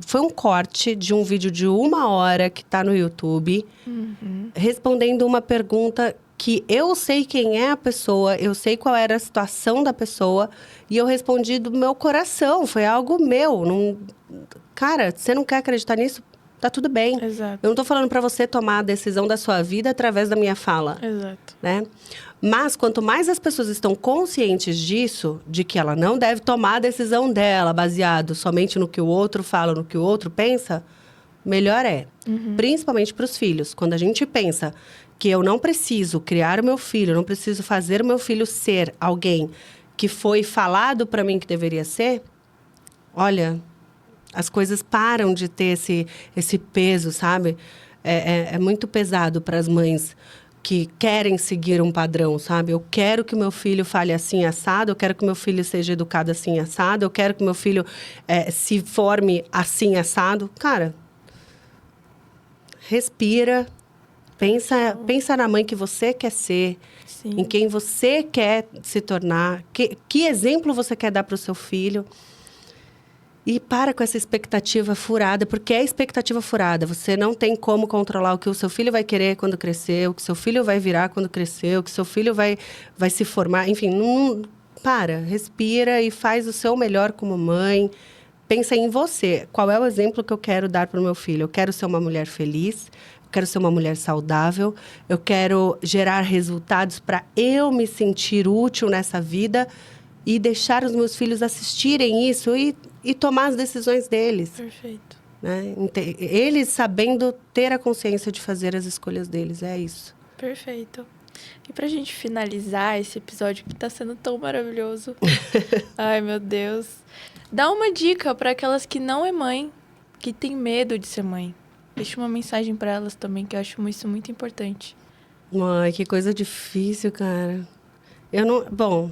Foi um corte de um vídeo de 1 hora que tá no YouTube. Respondendo uma pergunta que eu sei quem é a pessoa, eu sei qual era a situação da pessoa. E eu respondi do meu coração, foi algo meu. Não... Cara, você não quer acreditar nisso? Tá tudo bem. Exato. Eu não tô falando pra você tomar a decisão da sua vida através da minha fala. Exato. Né? Mas quanto mais as pessoas estão conscientes disso, de que ela não deve tomar a decisão dela baseado somente no que o outro fala, no que o outro pensa, melhor é. Principalmente para os filhos. Quando a gente pensa que eu não preciso criar o meu filho, eu não preciso fazer o meu filho ser alguém que foi falado para mim que deveria ser, olha, as coisas param de ter esse peso, sabe? É muito pesado para as mães que querem seguir um padrão, sabe? Eu quero que o meu filho fale assim, assado. Eu quero que o meu filho seja educado assim, assado. Eu quero que o meu filho se forme assim, assado. Cara, respira. Pensa na mãe que você quer ser. Sim. Em quem você quer se tornar. Que exemplo você quer dar para o seu filho. E para com essa expectativa furada, porque é expectativa furada. Você não tem como controlar o que o seu filho vai querer quando crescer, o que seu filho vai virar quando crescer, o que seu filho vai se formar. Enfim, respira e faz o seu melhor como mãe. Pensa em você. Qual é o exemplo que eu quero dar para o meu filho? Eu quero ser uma mulher feliz, eu quero ser uma mulher saudável, eu quero gerar resultados para eu me sentir útil nessa vida e deixar os meus filhos assistirem isso e tomar as decisões deles. Perfeito. Né? Eles sabendo ter a consciência de fazer as escolhas deles, é isso. Perfeito. E pra gente finalizar esse episódio que tá sendo tão maravilhoso. Ai, meu Deus. Dá uma dica para aquelas que não é mãe, que tem medo de ser mãe. Deixa uma mensagem para elas também, que eu acho isso muito importante. Ai, que coisa difícil, cara. Bom,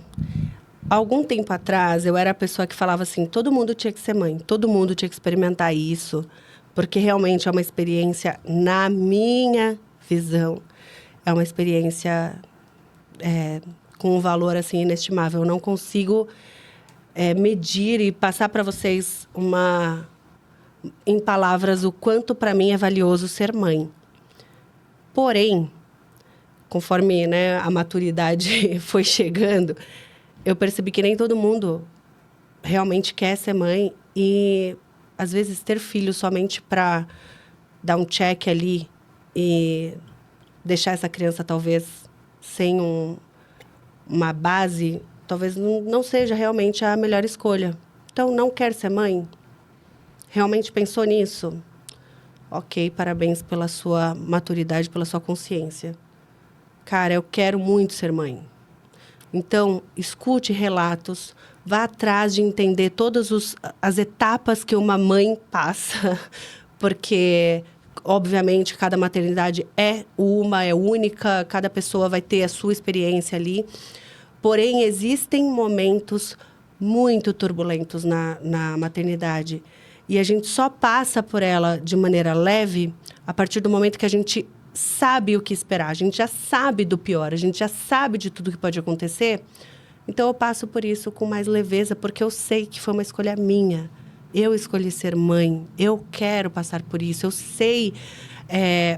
algum tempo atrás, eu era a pessoa que falava assim, todo mundo tinha que ser mãe, todo mundo tinha que experimentar isso, porque realmente é uma experiência, na minha visão, é uma experiência com um valor assim, inestimável. Eu não consigo medir e passar para vocês em palavras o quanto para mim é valioso ser mãe. Porém, conforme, né, a maturidade foi chegando, eu percebi que nem todo mundo realmente quer ser mãe. E, às vezes, ter filho somente para dar um check ali e deixar essa criança, talvez, sem uma base, talvez não seja realmente a melhor escolha. Então, não quer ser mãe? Realmente pensou nisso? Ok, parabéns pela sua maturidade, pela sua consciência. Cara, eu quero muito ser mãe. Então, escute relatos, vá atrás de entender todas as etapas que uma mãe passa, porque, obviamente, cada maternidade é única, cada pessoa vai ter a sua experiência ali. Porém, existem momentos muito turbulentos na maternidade. E a gente só passa por ela de maneira leve a partir do momento que a gente sabe o que esperar. A gente já sabe do pior, a gente já sabe de tudo que pode acontecer. Então, eu passo por isso com mais leveza, porque eu sei que foi uma escolha minha. Eu escolhi ser mãe, eu quero passar por isso. Eu sei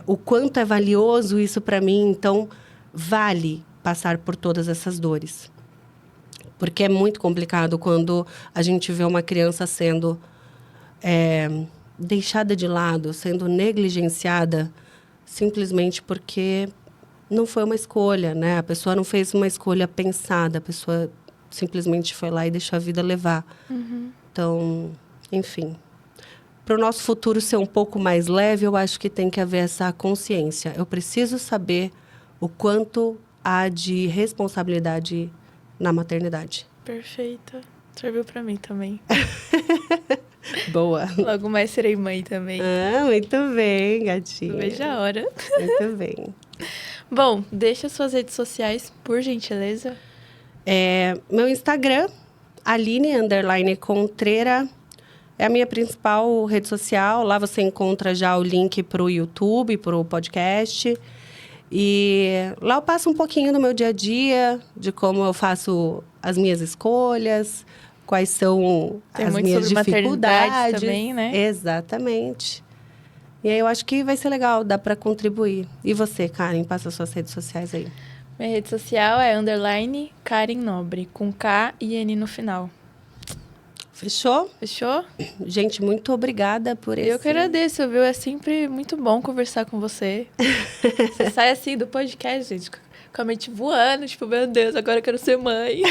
o quanto é valioso isso para mim. Então, vale passar por todas essas dores. Porque é muito complicado quando a gente vê uma criança sendo deixada de lado, sendo negligenciada, simplesmente porque não foi uma escolha, né? A pessoa não fez uma escolha pensada, a pessoa simplesmente foi lá e deixou a vida levar. Então, enfim. Para o nosso futuro ser um pouco mais leve, eu acho que tem que haver essa consciência. Eu preciso saber o quanto há de responsabilidade na maternidade. Perfeita. Serviu para mim também. Boa. Logo mais serei mãe também. Ah, muito bem, gatinha. Não vejo a hora. Muito bem. Bom, deixa suas redes sociais, por gentileza. Meu Instagram, Aline_Contreira, é a minha principal rede social. Lá você encontra já o link para o YouTube, para o podcast. E lá eu passo um pouquinho do meu dia a dia, de como eu faço as minhas escolhas, quais são Tem as muito minhas sobre maternidade dificuldades. também, né? Exatamente. E aí eu acho que vai ser legal, dá para contribuir. E você, Karen, passa suas redes sociais aí. Minha rede social é _Karen Nobre, com K e N no final. Fechou? Fechou? Gente, muito obrigada por esse... Eu que agradeço, viu? É sempre muito bom conversar com você. Você sai assim do podcast, gente, com a mente voando, tipo, meu Deus, agora eu quero ser mãe.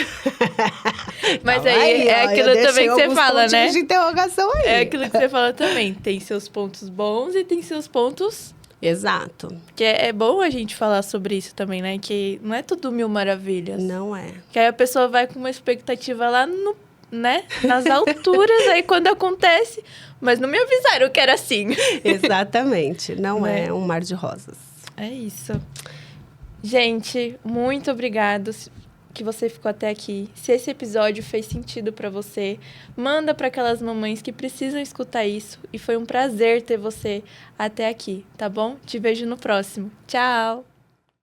Mas aí é ó, aquilo também que você fala, né? De interrogação aí. É aquilo que você fala também. Tem seus pontos bons e tem seus pontos... Exato. Que é bom a gente falar sobre isso também, né? Que não é tudo mil maravilhas. Não é. Que aí a pessoa vai com uma expectativa lá no, né? Nas alturas, aí quando acontece... Mas não me avisaram que era assim. Exatamente. Não Né? é um mar de rosas. É isso. Gente, muito obrigado que você ficou até aqui. Se esse episódio fez sentido pra você, manda pra aquelas mamães que precisam escutar isso. E foi um prazer ter você até aqui, tá bom? Te vejo no próximo. Tchau!